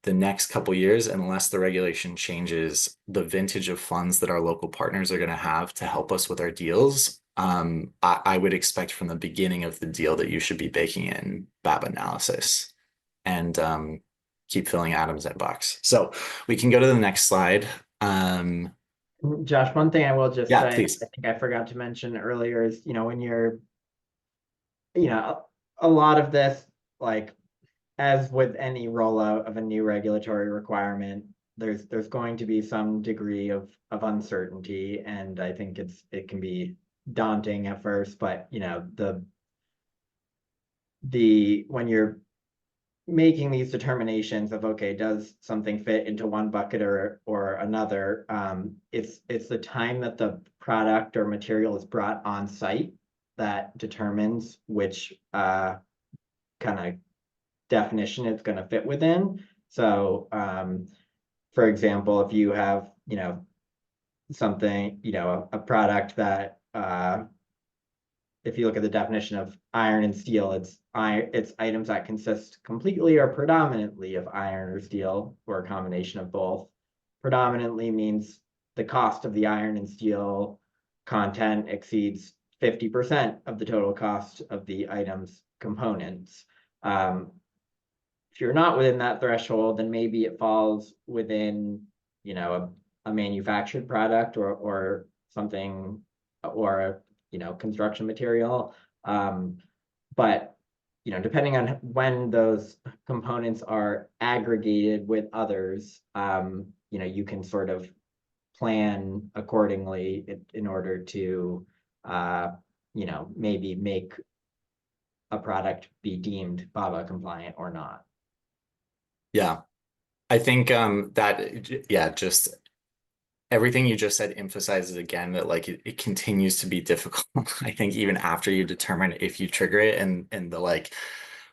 the next couple years, unless the regulation changes, the vintage of funds that our local partners are going to have to help us with our deals, I would expect from the beginning of the deal that you should be baking in BABA analysis and keep filling Adam's inbox. So we can go to the next slide. Josh, one thing I will just Yeah, say, please. I think I forgot to mention earlier is, when you're, a lot of this, like, as with any rollout of a new regulatory requirement, there's going to be some degree of uncertainty, and I think it can be daunting at first, but when you're making these determinations of, okay, does something fit into one bucket or another, it's the time that the product or material is brought on site that determines which kind of definition it's going to fit within. So for example, if you have something, a product that if you look at the definition of iron and steel, it's items that consist completely or predominantly of iron or steel, or a combination of both. Predominantly means the cost of the iron and steel content exceeds 50% of the total cost of the item's components. If you're not within that threshold, then maybe it falls within, a manufactured product or something, or construction material. But depending on when those components are aggregated with others, you can sort of plan accordingly in order to maybe make a product be deemed BABA compliant or not. Yeah, I think just everything you just said emphasizes again that like it continues to be difficult. I think even after you determine if you trigger it, and the like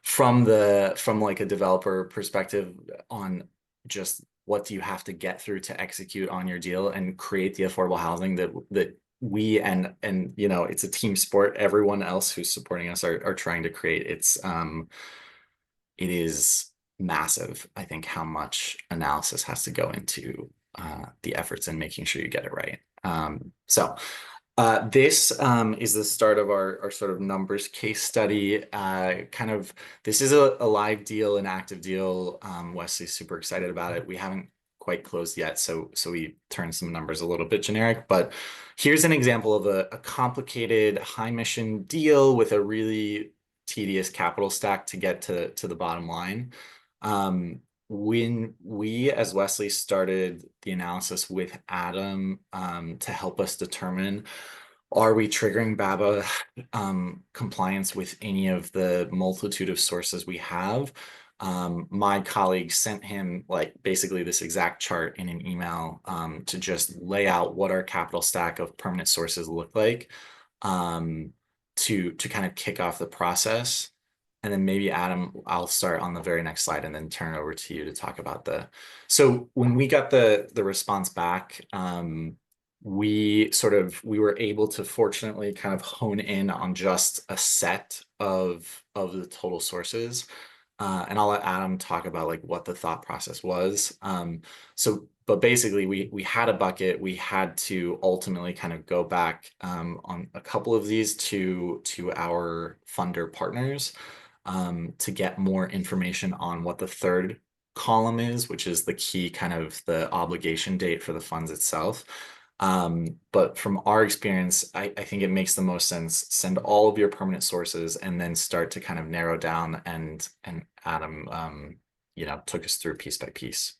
from like a developer perspective on just what do you have to get through to execute on your deal and create the affordable housing that we and it's a team sport. Everyone else who's supporting us are trying to create. It is massive, I think, how much analysis has to go into the efforts in making sure you get it right. This is the start of our sort of numbers case study. This is a live deal, an active deal. Wesley's super excited about it. We haven't quite closed yet, so we turned some numbers a little bit generic, but here's an example of a complicated high mission deal with a really tedious capital stack to get to the bottom line. When we, as Wesley, started the analysis with Adam to help us determine, are we triggering BABA compliance with any of the multitude of sources we have? My colleague sent him like basically this exact chart in an email to just lay out what our capital stack of permanent sources look like to kind of kick off the process. And then maybe Adam, I'll start on the very next slide and then turn it over to you to talk about so when we got the response back, we were able to fortunately kind of hone in on just a set of the total sources. And I'll let Adam talk about like what the thought process was. But basically we had a bucket. We had to ultimately kind of go back on a couple of these to our funder partners to get more information on what the third column is, which is the key kind of the obligation date for the funds itself. But from our experience, I think it makes the most sense, send all of your permanent sources and then start to kind of narrow down, and Adam took us through piece by piece.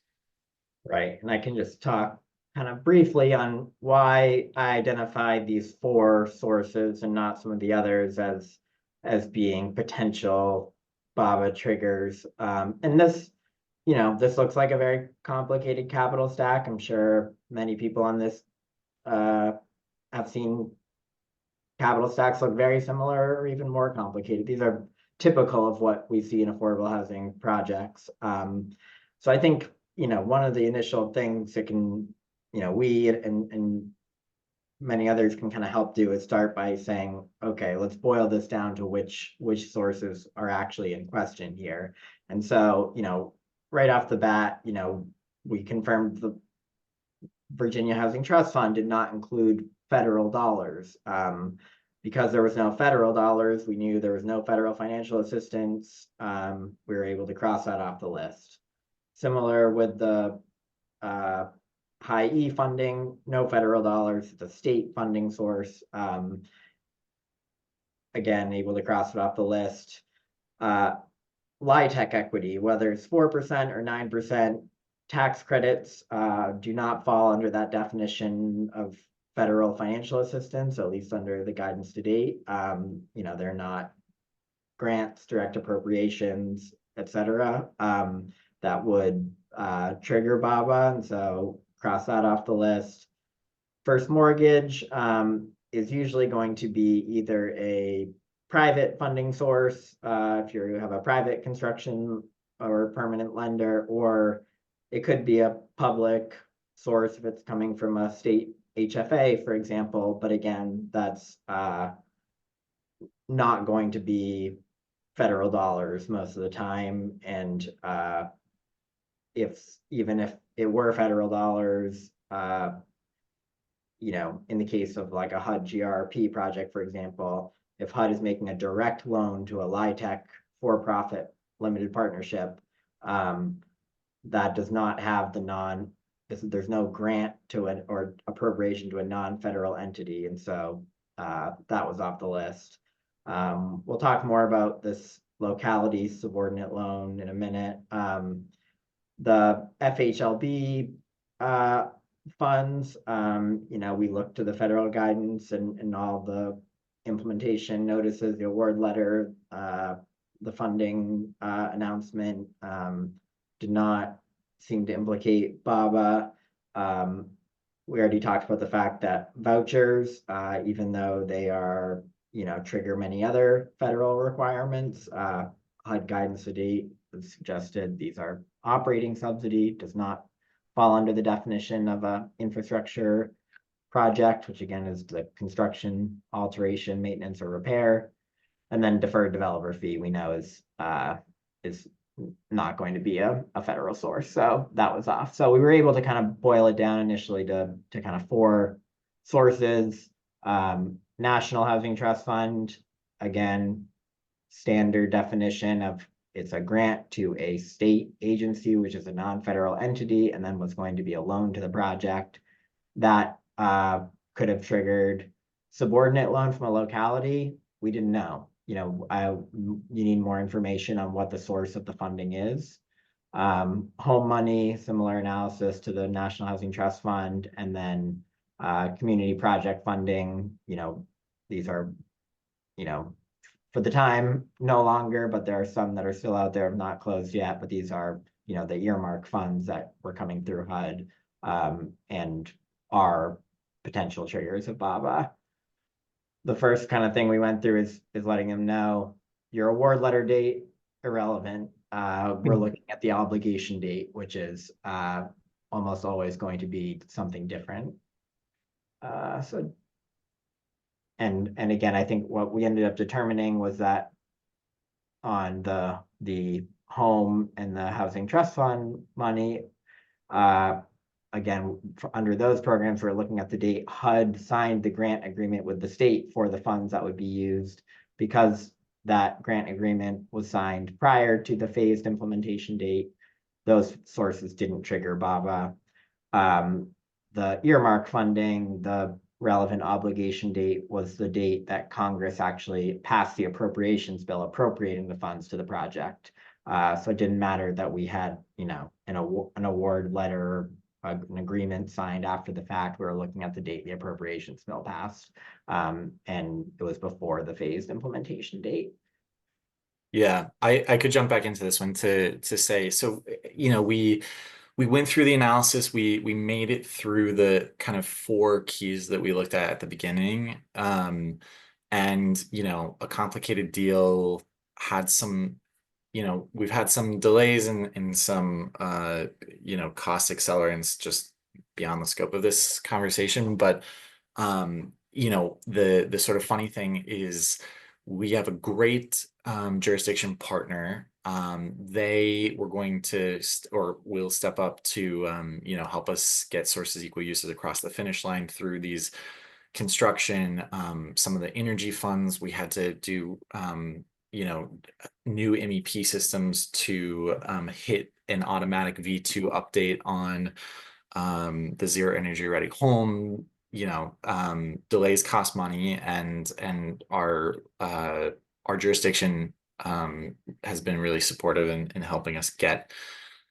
Right, and I can just talk kind of briefly on why I identified these 4 sources and not some of the others as being potential BABA triggers. And this looks like a very complicated capital stack. I'm sure many people on this have seen capital stacks look very similar or even more complicated. These are typical of what we see in affordable housing projects. So I think, one of the initial things that can, we and many others can kind of help do is start by saying, okay, let's boil this down to which sources are actually in question here. And so, right off the bat, we confirmed the Virginia Housing Trust Fund did not include federal dollars. Because there was no federal dollars, we knew there was no federal financial assistance. We were able to cross that off the list. Similar with the high E funding, no federal dollars, it's a state funding source. Again, able to cross it off the list. LIHTC equity, whether it's 4% or 9%, tax credits do not fall under that definition of federal financial assistance, at least under the guidance to date. They're not grants, direct appropriations, etc. That would trigger BABA, and so cross that off the list. First mortgage is usually going to be either a private funding source, if you have a private construction or permanent lender, or it could be a public source if it's coming from a state HFA, for example. But again, that's not going to be federal dollars most of the time. And even if it were federal dollars, in the case of like a HUD GRP project, for example, if HUD is making a direct loan to a LIHTC for-profit limited partnership, that does not have there's no grant to it or appropriation to a non-federal entity. And so that was off the list. We'll talk more about this locality subordinate loan in a minute. The FHLB funds. We look to the federal guidance and all the implementation notices, the award letter, the funding announcement did not seem to implicate BABA. We already talked about the fact that vouchers, even though they are, trigger many other federal requirements, HUD guidance to date suggested these are operating subsidy, does not fall under the definition of a infrastructure project, which again is the construction, alteration, maintenance, or repair. And then deferred developer fee we know is not going to be a federal source. So that was off. So we were able to kind of boil it down initially to kind of 4 sources. National Housing Trust Fund, again, standard definition of it's a grant to a state agency, which is a non-federal entity, and then was going to be a loan to the project. That could have triggered subordinate loan from a locality. We didn't know. You need more information on what the source of the funding is. Home money, similar analysis to the National Housing Trust Fund, and then community project funding. These are, for the time, no longer, but there are some that are still out there, not closed yet, but these are, the earmark funds that were coming through HUD and are potential triggers of BABA. The first kind of thing we went through is letting them know your award letter date, irrelevant. We're looking at the obligation date, which is almost always going to be something different. And again, I think what we ended up determining was that on the home and the housing trust fund money, again, under those programs, we're looking at the date HUD signed the grant agreement with the state for the funds that would be used. Because that grant agreement was signed prior to the phased implementation date, those sources didn't trigger BABA. The earmark funding, the relevant obligation date was the date that Congress actually passed the appropriations bill appropriating the funds to the project. So it didn't matter that we had, an award letter, an agreement signed after the fact. We were looking at the date the appropriations bill passed, and it was before the phased implementation date. Yeah, I could jump back into this one to say, so, we went through the analysis, we made it through the kind of 4 keys that we looked at the beginning. And, a complicated deal had some, we've had some delays in some, cost accelerants just beyond the scope of this conversation. But, the sort of funny thing is we have a great jurisdiction partner. They were going to or will step up to help us get sources equal uses across the finish line through these construction, some of the energy funds. We had to do new MEP systems to hit an automatic V2 update on the Zero Energy Ready Home. Delays cost money, and our jurisdiction has been really supportive in helping us get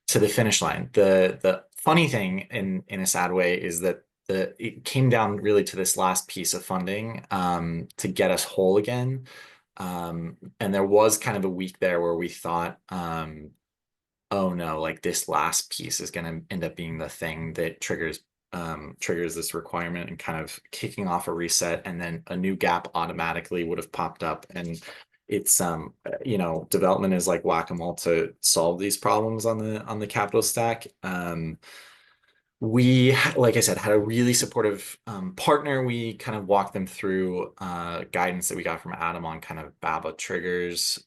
to the finish line. The funny thing in a sad way is that it came down really to this last piece of funding to get us whole again. And there was kind of a week there where we thought, oh no, like this last piece is going to end up being the thing that triggers this requirement and kind of kicking off a reset, and then a new gap automatically would have popped up. And it's development is like whack-a-mole to solve these problems on the capital stack. We, like I said, had a really supportive partner. We kind of walked them through guidance that we got from Adam on kind of BABA triggers.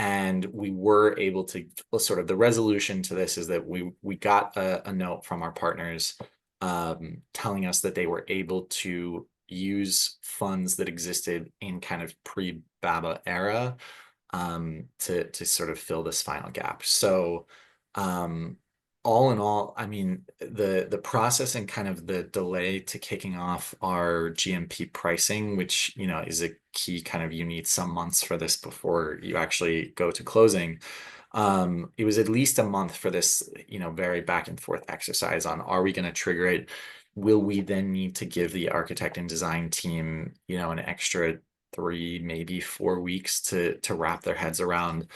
And we were able to sort of, the resolution to this is that we got a note from our partners telling us that they were able to use funds that existed in kind of pre-BABA era to sort of fill this final gap. So all in all, I mean, the process and kind of the delay to kicking off our GMP pricing, which, is a key kind of, you need some months for this before you actually go to closing. It was at least a month for this, very back and forth exercise on, are we going to trigger it? Will we then need to give the architect and design team, an extra 3, maybe 4 weeks to wrap their heads around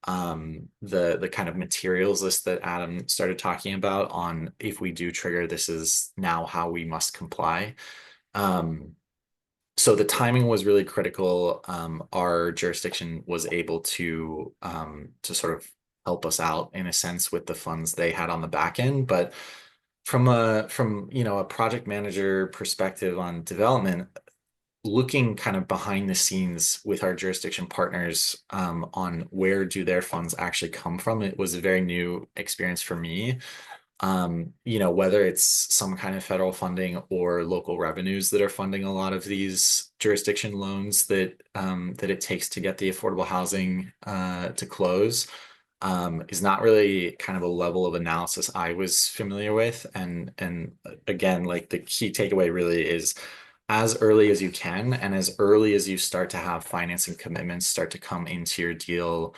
the kind of materials list that Adam started talking about on, if we do trigger, this is now how we must comply. So the timing was really critical. Our jurisdiction was able to sort of help us out in a sense with the funds they had on the back end, but from a project manager perspective on development, looking kind of behind the scenes with our jurisdiction partners on where do their funds actually come from, it was a very new experience for me. Whether it's some kind of federal funding or local revenues that are funding a lot of these jurisdiction loans that it takes to get the affordable housing to close, is not really kind of a level of analysis I was familiar with. And again, like the key takeaway really is, as early as you can, and as early as you start to have financing commitments start to come into your deal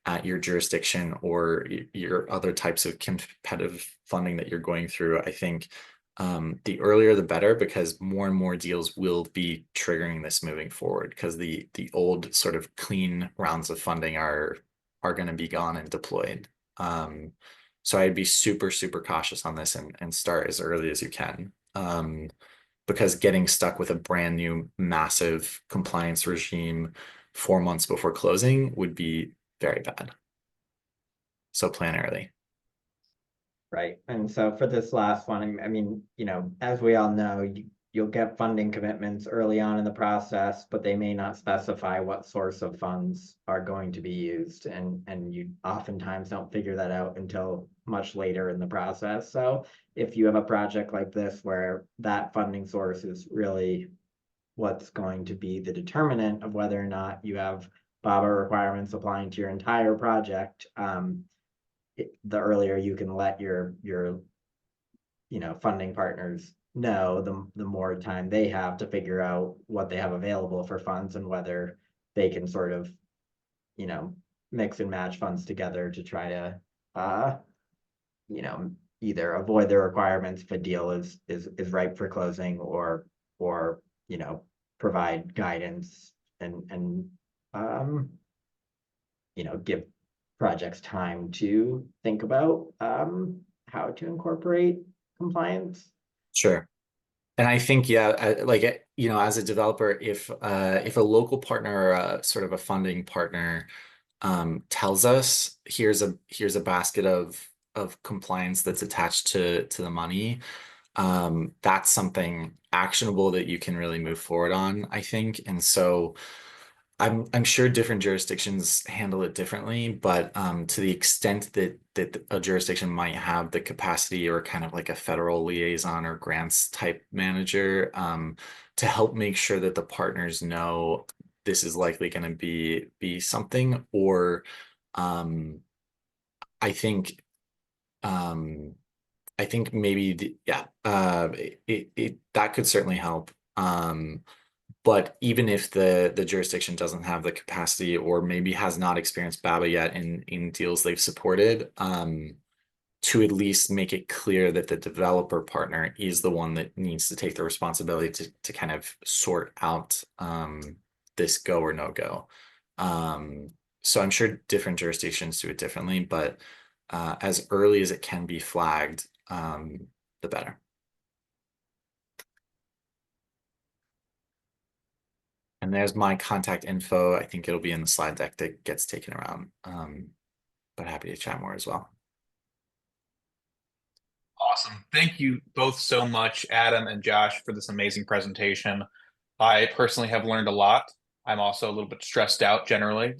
at your jurisdiction or your other types of competitive funding that you're going through, I think the earlier the better, because more and more deals will be triggering this moving forward, because the old sort of clean rounds of funding are going to be gone and deployed. So I'd be super, super cautious on this and start as early as you can. Because getting stuck with a brand new massive compliance regime 4 months before closing would be very bad. So plan early. Right. And so for this last one, I mean, as we all know, you'll get funding commitments early on in the process, but they may not specify what source of funds are going to be used. And you oftentimes don't figure that out until much later in the process. So if you have a project like this where that funding source is really what's going to be the determinant of whether or not you have BABA requirements applying to your entire project, the earlier you can let your funding partners know, the more time they have to figure out what they have available for funds and whether they can sort of mix and match funds together to try to either avoid the requirements if a deal is ripe for closing, or provide guidance and give projects time to think about how to incorporate compliance. Sure. And I think, as a developer, if a local partner or a sort of a funding partner tells us here's a basket of compliance that's attached to the money, that's something actionable that you can really move forward on, I think. And so I'm sure different jurisdictions handle it differently, but to the extent that a jurisdiction might have the capacity, or kind of like a federal liaison or grants type manager, to help make sure that the partners know this is likely going to be something, or I think maybe that could certainly help. But even if the jurisdiction doesn't have the capacity, or maybe has not experienced BABA yet in deals they've supported, to at least make it clear that the developer partner is the one that needs to take the responsibility to kind of sort out this go or no go. So I'm sure different jurisdictions do it differently, but as early as it can be flagged, the better. And there's my contact info. I think it'll be in the slide deck that gets taken around, but happy to chat more as well. Awesome. Thank you both so much, Adam and Josh, for this amazing presentation. I personally have learned a lot. I'm also a little bit stressed out generally,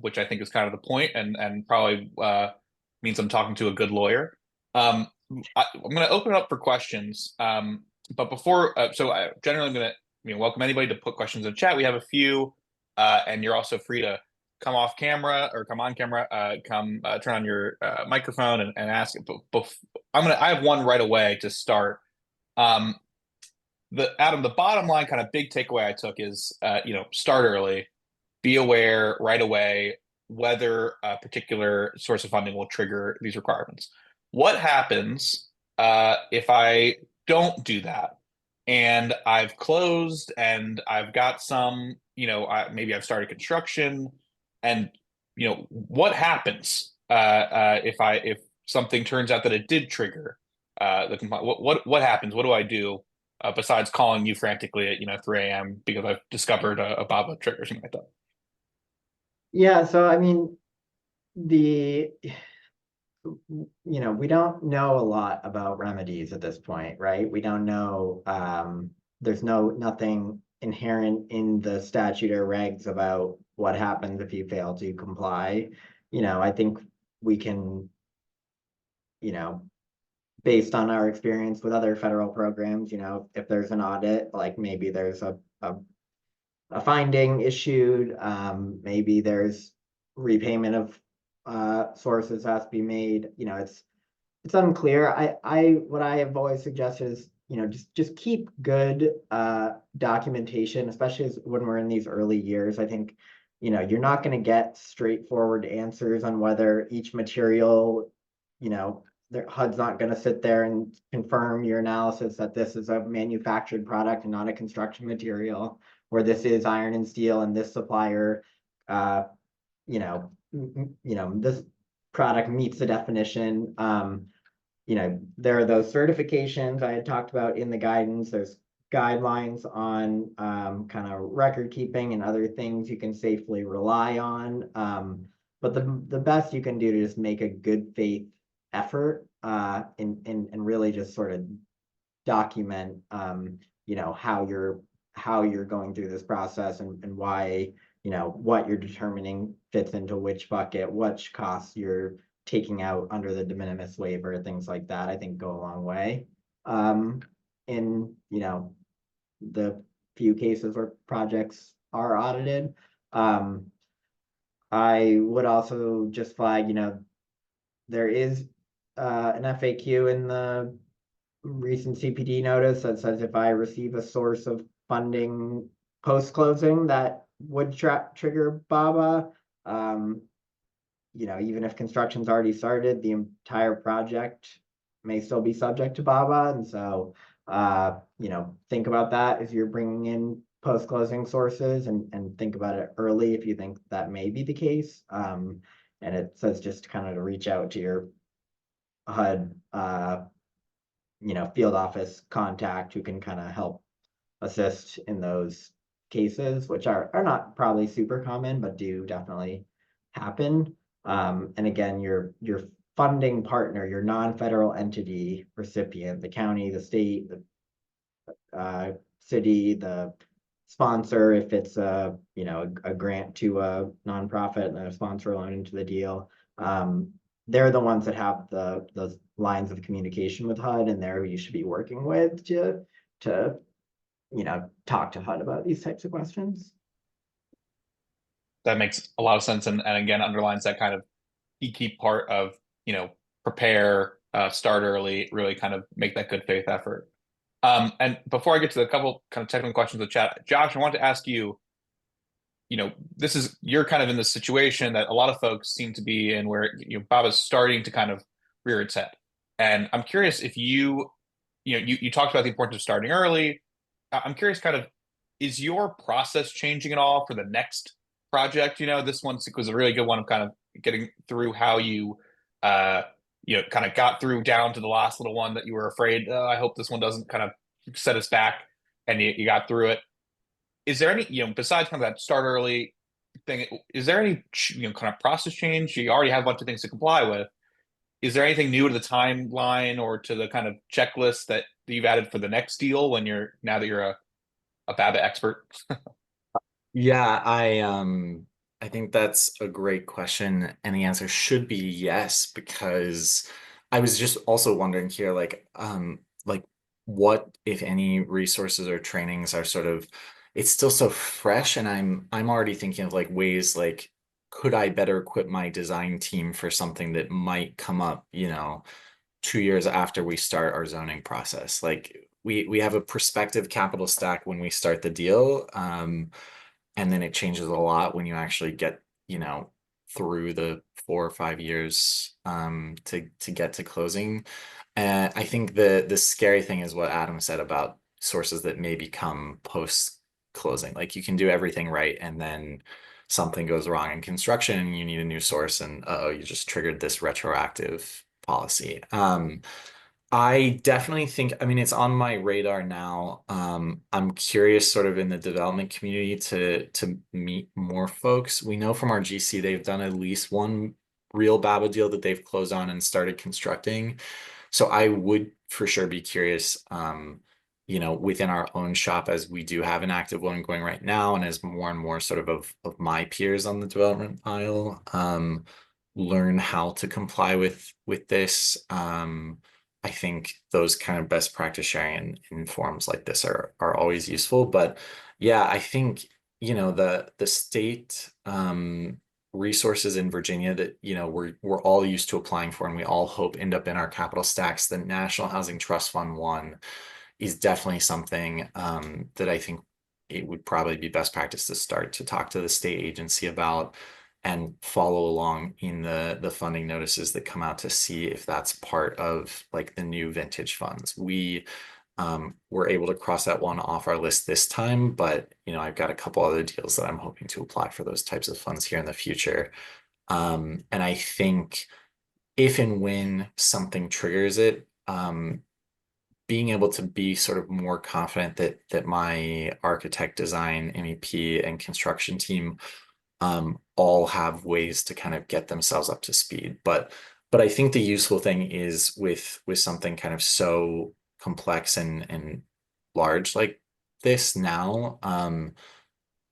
which I think is kind of the point, and probably means I'm talking to a good lawyer. I'm going to open it up for questions. But before, so I generally I'm going to welcome anybody to put questions in the chat. We have a few, and you're also free to come off camera or come on camera, turn on your microphone and ask it. But I have one right away to start. Adam, the bottom line kind of big takeaway I took is, start early, be aware right away whether a particular source of funding will trigger these requirements. What happens if I don't do that and I've closed and I've got some, maybe I've started construction, and what happens if something turns out that it did trigger the compliance? What happens? What do I do besides calling you frantically at 3 a.m. because I've discovered a BABA trigger or something like that? Yeah, so I mean, we don't know a lot about remedies at this point, right? We don't know, there's nothing inherent in the statute or regs about what happens if you fail to comply. I think we can, based on our experience with other federal programs, if there's an audit, like maybe there's a finding issued, maybe there's repayment of sources has to be made. It's unclear. What I have always suggested is, just keep good documentation, especially when we're in these early years. I think, you're not going to get straightforward answers on whether each material, HUD's not going to sit there and confirm your analysis that this is a manufactured product and not a construction material, or this is iron and steel and this supplier, this product meets the definition. There are those certifications I had talked about in the guidance. There's guidelines on kind of record keeping and other things you can safely rely on. But the best you can do to just make a good faith effort and really just sort of document how you're going through this process and why what you're determining fits into which bucket, which costs you're taking out under the de minimis waiver, things like that, I think go a long way. In the few cases where projects are audited. I would also just flag, there is an FAQ in the recent CPD notice that says if I receive a source of funding post-closing that would trigger BABA, even if construction's already started, the entire project may still be subject to BABA. And so, think about that as you're bringing in post-closing sources and think about it early if you think that may be the case. And it says just kind of to reach out to your HUD, field office contact who can kind of help assist in those cases, which are not probably super common, but do definitely happen. And again, your funding partner, your non-federal entity recipient, the county, the state, the city, the sponsor, if it's a grant to a nonprofit and a sponsor loan into the deal, they're the ones that have those lines of communication with HUD, and they're who you should be working with to talk to HUD about these types of questions. That makes a lot of sense, and again underlines that kind of key part of prepare, start early, really kind of make that good faith effort. And before I get to the couple kind of technical questions in the chat, Josh, I want to ask you, you're kind of in the situation that a lot of folks seem to be in, where BABA's starting to kind of rear its head, and I'm curious if you talked about the importance of starting early. I'm curious, kind of, is your process changing at all for the next project? This one was a really good one of kind of getting through how you kind of got through down to the last little one that you were afraid, I hope this one doesn't kind of set us back, and you got through it. Is there any, besides kind of that start early thing, is there any kind of process change? You already have a bunch of things to comply with. Is there anything new to the timeline or to the kind of checklist that you've added for the next deal now that you're a BABA expert? Yeah, I think that's a great question, and the answer should be yes, because I was just also wondering here, like what, if any, resources or trainings are sort of, it's still so fresh, and I'm already thinking of like ways, like, could I better equip my design team for something that might come up, 2 years after we start our zoning process? Like we have a prospective capital stack when we start the deal, and then it changes a lot when you actually get, through the 4 or 5 years to get to closing. And I think the scary thing is what Adam said about sources that may become post closing. Like you can do everything right, and then something goes wrong in construction, and you need a new source, and oh, you just triggered this retroactive policy. I definitely think, I mean, it's on my radar now. I'm curious sort of in the development community to meet more folks. We know from our GC they've done at least one real BABA deal that they've closed on and started constructing. So I would for sure be curious, within our own shop, as we do have an active one going right now, and as more and more sort of my peers on the development aisle learn how to comply with this. I think those kind of best practice sharing in forums like this are always useful. But yeah, I think, the state resources in Virginia that, we're all used to applying for, and we all hope end up in our capital stacks. The National Housing Trust Fund one is definitely something that I think it would probably be best practice to start to talk to the state agency about, and follow along in the funding notices that come out to see if that's part of like the new vintage funds. We were able to cross that one off our list this time, but I've got a couple other deals that I'm hoping to apply for those types of funds here in the future. And I think if and when something triggers it, being able to be sort of more confident that my architect, design, MEP, and construction team all have ways to kind of get themselves up to speed. But I think the useful thing is with something kind of so complex and large like this now,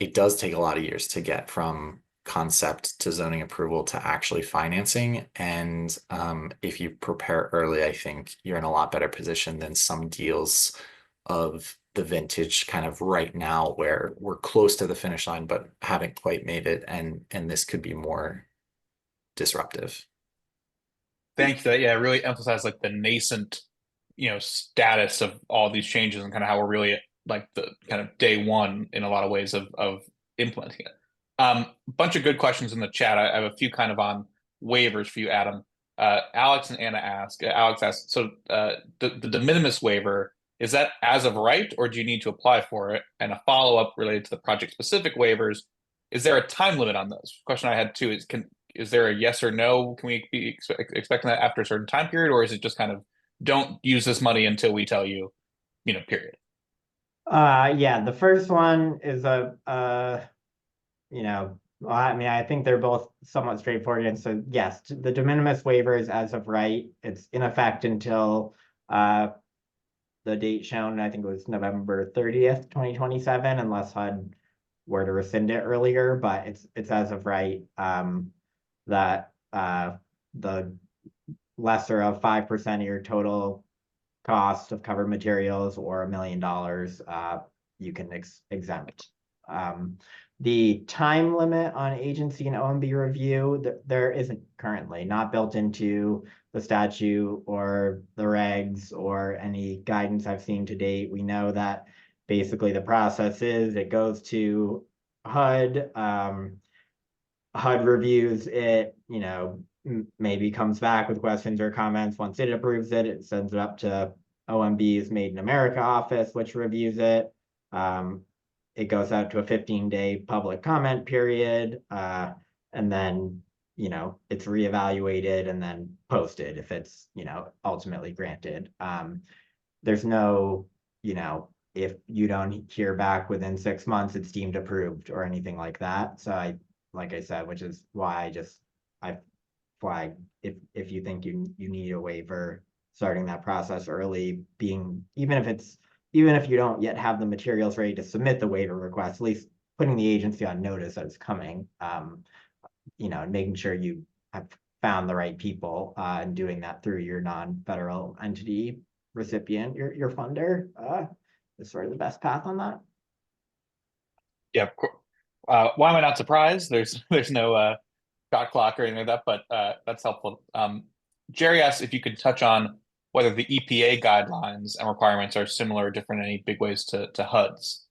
it does take a lot of years to get from concept to zoning approval to actually financing. And if you prepare early, I think you're in a lot better position than some deals of the vintage kind of right now, where we're close to the finish line but haven't quite made it, and this could be more disruptive. Thank you for that. Yeah, really emphasize like the nascent, status of all these changes, and kind of how we're really at like the kind of day one in a lot of ways of implementing it. Bunch of good questions in the chat. I have a few kind of on waivers for you, Adam. Alex and Anna ask. Alex asks, so the de minimis waiver, is that as of right, or do you need to apply for it? And a follow-up related to the project-specific waivers, is there a time limit on those? Question I had too is there a yes or no? Can we be expecting that after a certain time period, or is it just kind of don't use this money until we tell you, period? Yeah, the first one is I think they're both somewhat straightforward. And so yes, the de minimis waiver is as of right. It's in effect until the date shown, I think it was November 30th, 2027, unless HUD were to rescind it earlier, but it's as of right. That the lesser of 5% of your total cost of covered materials or $1 million, you can exempt. The time limit on agency and OMB review, there isn't currently, not built into the statute or the regs or any guidance I've seen to date. We know that basically the process is it goes to HUD, HUD reviews it, maybe comes back with questions or comments. Once it approves it, it sends it up to OMB's Made in America office, which reviews it. It goes out to a 15-day public comment period, and then, it's reevaluated and then posted if it's, ultimately granted. There's no, if you don't hear back within 6 months, it's deemed approved or anything like that. So like I said, which is why I flag if you think you need a waiver, starting that process early, even if you don't yet have the materials ready to submit the waiver request, at least putting the agency on notice that it's coming, and making sure you have found the right people, and doing that through your non-federal entity recipient, your funder, is sort of the best path on that. Yeah, why am I not surprised? There's no shot clock or anything like that, but that's helpful. Jerry asked if you could touch on whether the EPA guidelines and requirements are similar or different in any big ways to HUD's.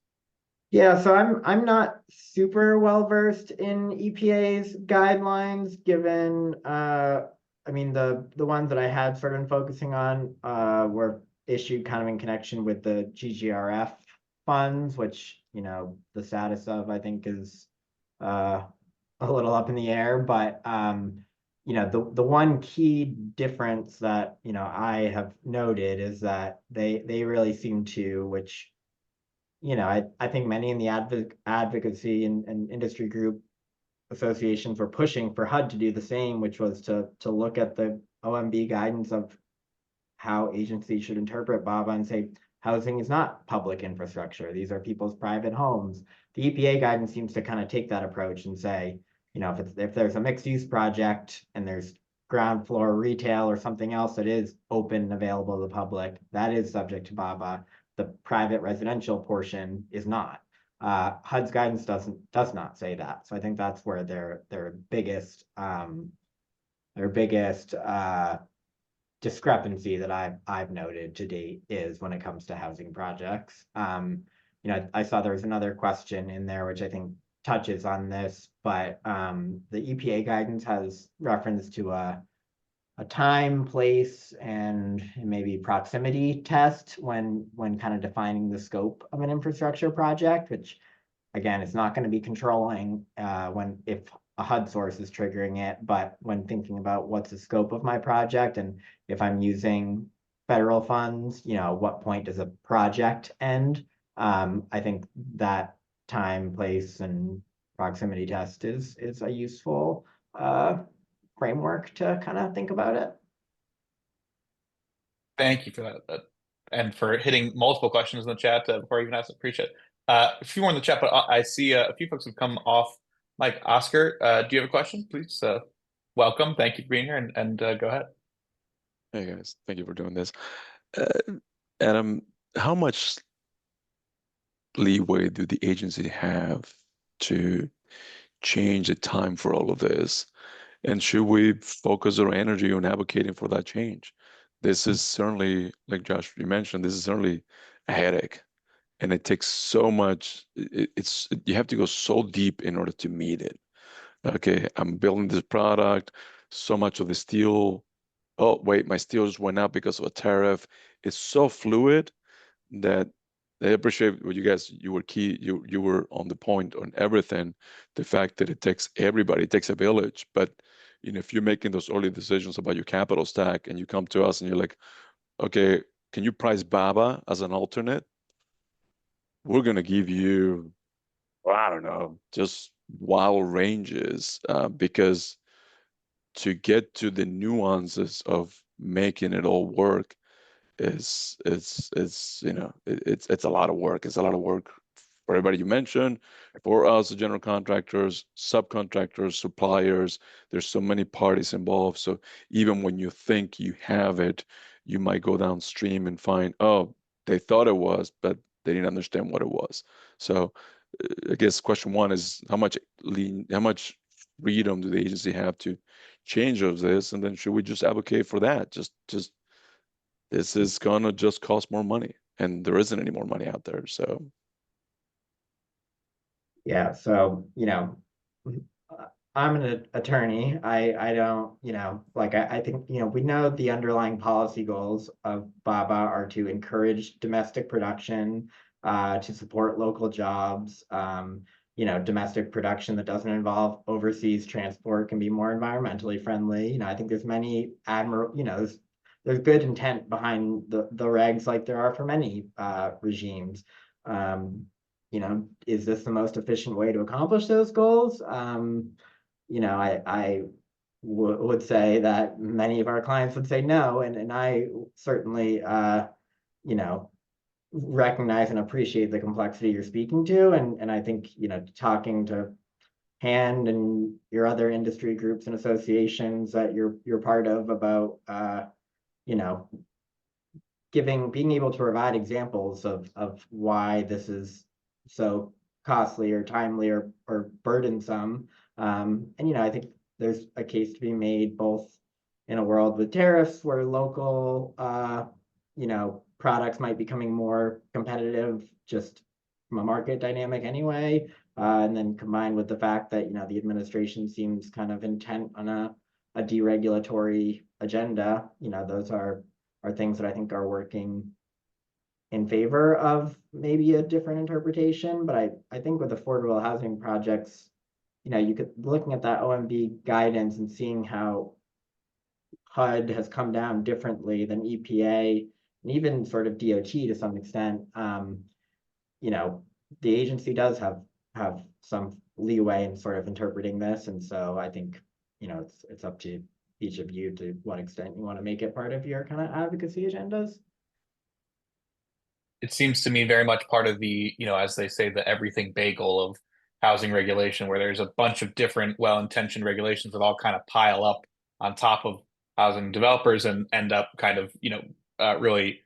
Yeah, so I'm not super well versed in EPA's guidelines, given I mean the ones that I had sort of been focusing on were issued kind of in connection with the GGRF funds, which, you know, the status of I think is uh a little up in the air, but you know, the one key difference that, you know, I have noted is that they really seem to, which, you know, I think many in the advocacy and industry group associations were pushing for HUD to do the same, which was to look at the OMB guidance of how agencies should interpret BABA and say housing is not public infrastructure. These are people's private homes. The EPA guidance seems to kind of take that approach and say, you know, if there's a mixed use project and there's ground floor retail or something else that is open and available to the public, that is subject to BABA. The private residential portion is not. HUD's guidance does not say that. So I think that's where their biggest discrepancy that I've noted to date is when it comes to housing projects. You know, I saw there was another question in there which I think touches on this, but the EPA guidance has reference to a time, place, and maybe proximity test when kind of defining the scope of an infrastructure project, which again, it's not going to be controlling if a HUD source is triggering it, but when thinking about what's the scope of my project and if I'm using federal funds, you know, what point does a project end? I think that time, place, and proximity test is a useful framework to kind of think about it. Thank you for that, and for hitting multiple questions in the chat before I even asked. Appreciate it. A few more in the chat, but I see a few folks have come off. Mike, Oscar, do you have a question? Please, welcome. Thank you for being here, and go ahead. Hey guys, thank you for doing this. Adam, how much leeway do the agency have to change the time for all of this? And should we focus our energy on advocating for that change? This is certainly, like Josh, you mentioned, this is certainly a headache. And it takes so much, you have to go so deep in order to meet it. Okay, I'm building this product, so much of the steel, oh wait, my steel just went up because of a tariff. It's so fluid that I appreciate what you were key, you were on the point on everything. The fact that it takes everybody, it takes a village. But you know, if you're making those early decisions about your capital stack and you come to us and you're like, okay, can you price BABA as an alternate? We're gonna give you, well, I don't know, just wild ranges because to get to the nuances of making it all work is you know it's a lot of work. It's a lot of work for everybody you mentioned, for us, the general contractors, subcontractors, suppliers. There's so many parties involved. So even when you think you have it, you might go downstream and find, oh, they thought it was, but they didn't understand what it was. So I guess question one is how much freedom do the agency have to change of this, and then should we just advocate for that? Just this is gonna just cost more money, and there isn't any more money out there. So Yeah, so, you know, I'm an attorney. I don't, you know, like I think, you know, we know the underlying policy goals of BABA are to encourage domestic production, to support local jobs. You know, domestic production that doesn't involve overseas transport can be more environmentally friendly. You know, I think there's many you know, there's good intent behind the regs like there are for many regimes. You know, is this the most efficient way to accomplish those goals? You know, I would say that many of our clients would say no, and I certainly, you know, recognize and appreciate the complexity you're speaking to, and I think, you know, talking to HAND and your other industry groups and associations that you're part of about, you know, being able to provide examples of why this is so costly or timely or burdensome. And, you know, I think there's a case to be made both in a world with tariffs where local, you know, products might be becoming more competitive, just from a market dynamic anyway. And then combined with the fact that, you know, the administration seems kind of intent on a deregulatory agenda, you know, those are things that I think are working in favor of maybe a different interpretation. But I think with affordable housing projects, you know, you could looking at that OMB guidance and seeing how HUD has come down differently than EPA and even sort of DOT to some extent. You know, the agency does have some leeway in sort of interpreting this, and so I think, you know, it's up to each of you to what extent you want to make it part of your kind of advocacy agendas. It seems to me very much part of the, you know, as they say, the everything bagel of housing regulation, where there's a bunch of different well-intentioned regulations that all kind of pile up on top of housing developers and end up kind of, you know, really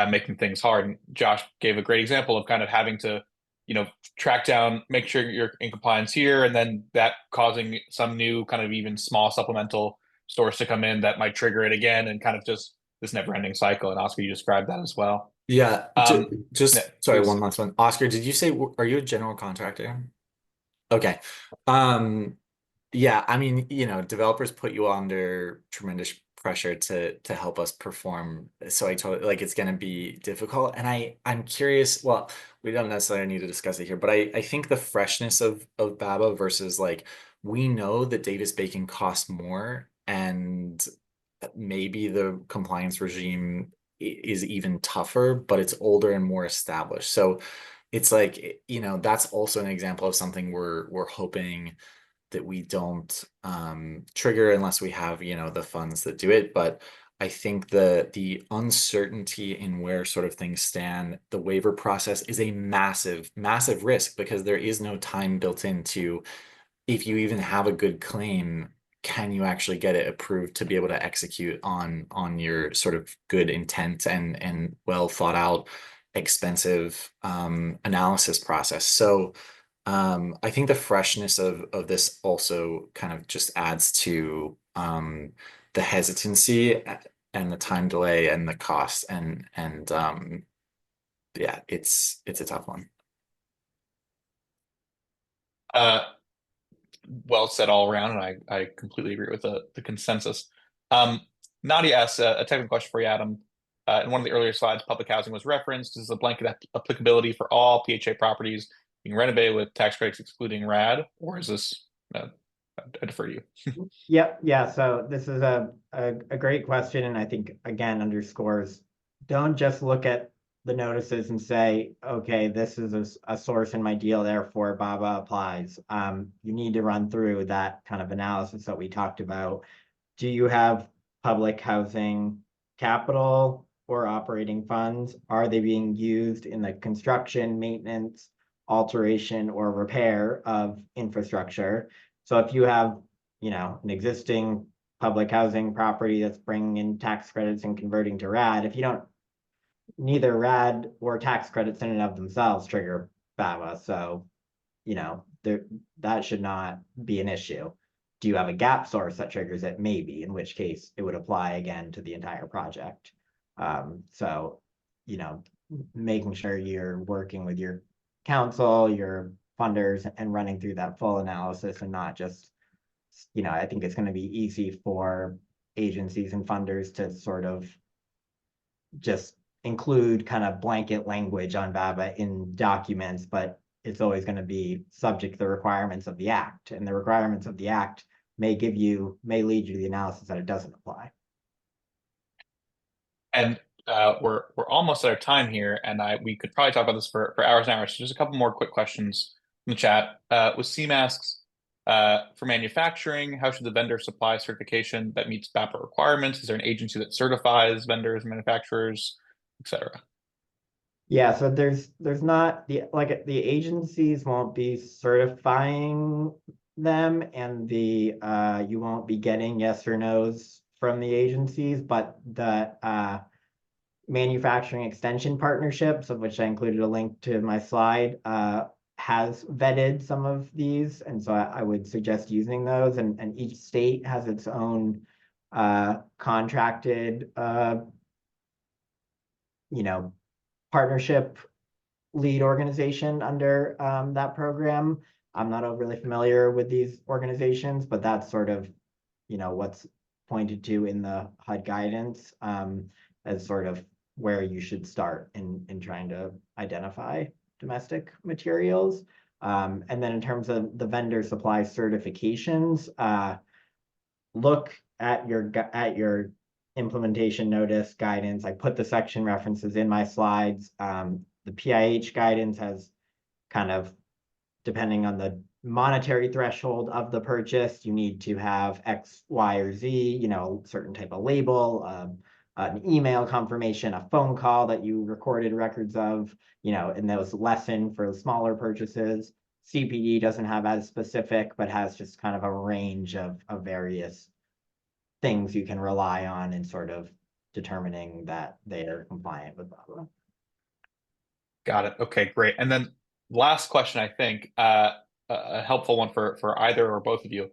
making things hard. And Josh gave a great example of kind of having to, you know, track down, make sure you're in compliance here, and then that causing some new kind of even small supplemental source to come in that might trigger it again, and kind of just this never-ending cycle. And Oscar, you described that as well. Yeah, just yeah, sorry, please. one last one. Oscar, did you say, are you a general contractor? Okay. Yeah, I mean, you know, developers put you under tremendous pressure to help us perform. So I totally, like, it's gonna be difficult. And I'm curious, well, we don't necessarily need to discuss it here, but I think the freshness of BABA versus, like, we know that Davis-Bacon costs more, and maybe the compliance regime is even tougher, but it's older and more established. So it's like, you know, that's also an example of something we're hoping that we don't trigger unless we have, you know, the funds that do it. But I think the uncertainty in where sort of things stand, the waiver process is a massive, massive risk, because there is no time built into, if you even have a good claim, can you actually get it approved to be able to execute on your sort of good intent and well thought out, expensive analysis process. So I think the freshness of this also kind of just adds to the hesitancy and the time delay and the cost, and yeah, it's a tough one. Well said all around, and I completely agree with the consensus. Nadia asks a technical question for you, Adam. In one of the earlier slides, public housing was referenced. Is the blanket applicability for all PHA properties being renovated with tax credits excluding RAD, or is this? I defer to you. Yep, yeah. So this is a great question, and I think again underscores, don't just look at the notices and say, okay, this is a source in my deal, therefore BABA applies. You need to run through that kind of analysis that we talked about. Do you have public housing capital or operating funds? Are they being used in the construction, maintenance, alteration, or repair of infrastructure? So if you have, you know, an existing public housing property that's bringing in tax credits and converting to RAD, if you don't, neither RAD or tax credits in and of themselves trigger BABA. So, you know, that should not be an issue. Do you have a gap source that triggers it? Maybe, in which case it would apply again to the entire project. So, you know, making sure you're working with your council, your funders, and running through that full analysis, and not just, you know, I think it's going to be easy for agencies and funders to sort of just include kind of blanket language on BABA in documents, but it's always going to be subject to the requirements of the act, and the requirements of the act may lead you to the analysis that it doesn't apply. And we're almost at our time here, and we could probably talk about this for hours and hours. So just a couple more quick questions in the chat. With CMASks, for manufacturing, how should the vendor supply certification that meets BABA requirements? Is there an agency that certifies vendors, manufacturers, etc.? Yeah, so there's not the agencies won't be certifying them, and you won't be getting yes or no's from the agencies, but the manufacturing extension partnerships, of which I included a link to my slide, has vetted some of these, and so I would suggest using those. And each state has its own contracted, you know, partnership lead organization under that program. I'm not overly familiar with these organizations, but that's sort of, what's pointed to in the HUD guidance as sort of where you should start in trying to identify domestic materials. And then in terms of the vendor supply certifications, look at your implementation notice guidance. I put the section references in my slides. The PIH guidance has kind of, depending on the monetary threshold of the purchase, you need to have X, Y, or Z, certain type of label, an email confirmation, a phone call that you recorded records of, and those lessen for smaller purchases. CPD doesn't have as specific, but has just kind of a range of various things you can rely on in sort of determining that they are compliant with BABA. Got it. Okay, great. And then last question, I think, a helpful one for either or both of you.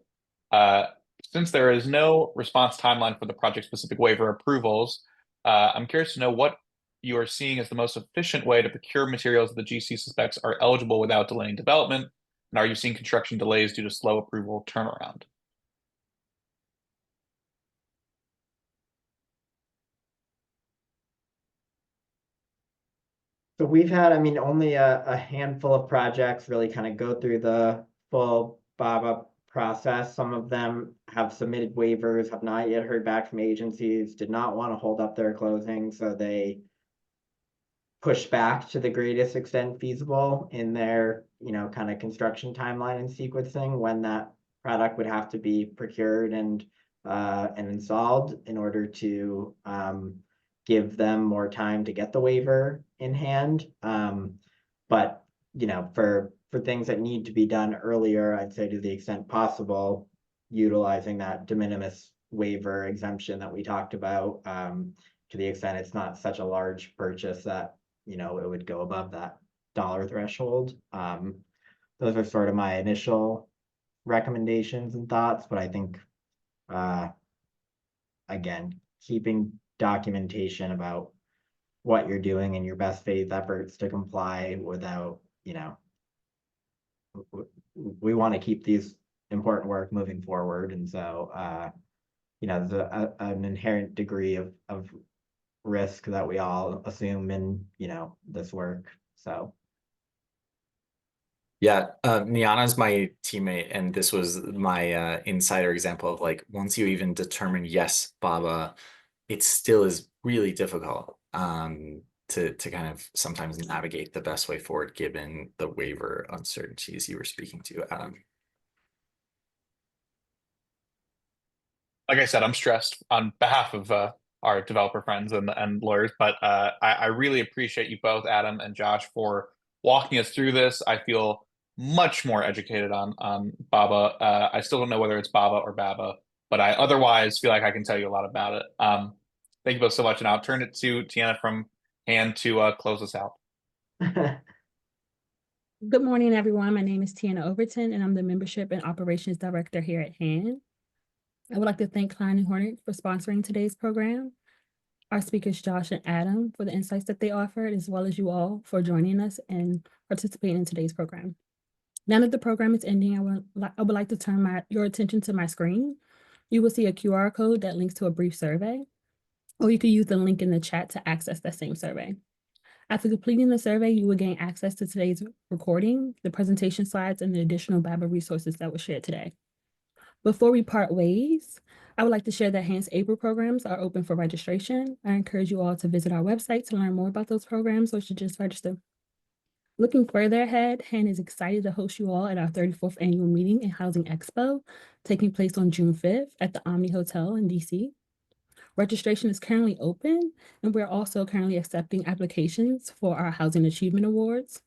Since there is no response timeline for the project-specific waiver approvals, I'm curious to know what you are seeing as the most efficient way to procure materials that the GC suspects are eligible without delaying development, and are you seeing construction delays due to slow approval turnaround? So we've had, only a handful of projects really kind of go through the full BABA process. Some of them have submitted waivers, have not yet heard back from agencies, did not want to hold up their closing, so they push back to the greatest extent feasible in their, kind of construction timeline and sequencing when that product would have to be procured and installed in order to give them more time to get the waiver in hand. But, for things that need to be done earlier, I'd say to the extent possible, utilizing that de minimis waiver exemption that we talked about, to the extent it's not such a large purchase that, it would go above that dollar threshold. Those are sort of my initial recommendations and thoughts, but I think, again, keeping documentation about what you're doing and your best faith efforts to comply without, we want to keep these important work moving forward. And so, there's an inherent degree of risk that we all assume in, this work. So. Yeah, Niana's my teammate, and this was my insider example of like, once you even determine yes, BABA, it still is really difficult to kind of sometimes navigate the best way forward given the waiver uncertainties you were speaking to, Adam. Like I said, I'm stressed on behalf of our developer friends and lawyers, but I really appreciate you both, Adam and Josh, for walking us through this. I feel much more educated on BABA. I still don't know whether it's BABA or BABA, but I otherwise feel like I can tell you a lot about it. Thank you both so much, and I'll turn it to Tiana from HAND to close us out. Good morning, everyone. My name is Tiana Overton, and I'm the Membership and Operations Director here at HAND. I would like to thank Klein & Hornick for sponsoring today's program, our speakers Josh and Adam for the insights that they offered, as well as you all for joining us and participating in today's program. Now that the program is ending, I would like to turn your attention to my screen. You will see a QR code that links to a brief survey, or you can use the link in the chat to access that same survey. After completing the survey, you will gain access to today's recording, the presentation slides, and the additional BABA resources that were shared today. Before we part ways, I would like to share that HAND's April programs are open for registration. I encourage you all to visit our website to learn more about those programs, or to just register. Looking further ahead, HAND is excited to host you all at our 34th annual meeting and Housing Expo, taking place on June 5th at the Omni Hotel in DC. Registration is currently open, and we're also currently accepting applications for our Housing Achievement Awards,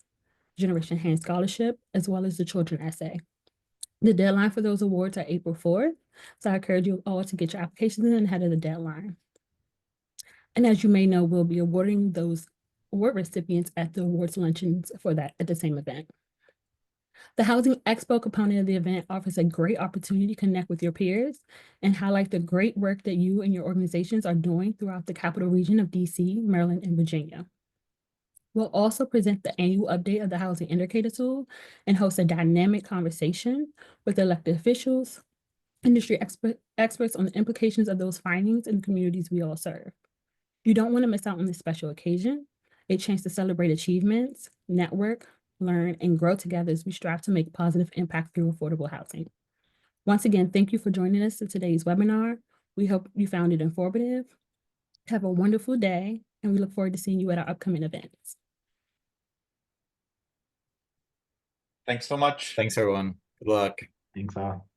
Generation HAND Scholarship, as well as the Children Essay. The deadline for those awards are April 4th, so I encourage you all to get your applications in ahead of the deadline. And as you may know, we'll be awarding those award recipients at the awards luncheons for that at the same event. The Housing Expo component of the event offers a great opportunity to connect with your peers and highlight the great work that you and your organizations are doing throughout the capital region of DC, Maryland, and Virginia. We'll also present the annual update of the Housing Indicator Tool and host a dynamic conversation with elected officials, industry experts on the implications of those findings in the communities we all serve. You don't want to miss out on this special occasion, a chance to celebrate achievements, network, learn, and grow together as we strive to make positive impact through affordable housing. Once again, thank you for joining us in today's webinar. We hope you found it informative. Have a wonderful day, and we look forward to seeing you at our upcoming events. Thanks so much. Thanks, everyone. Good luck. Thanks all.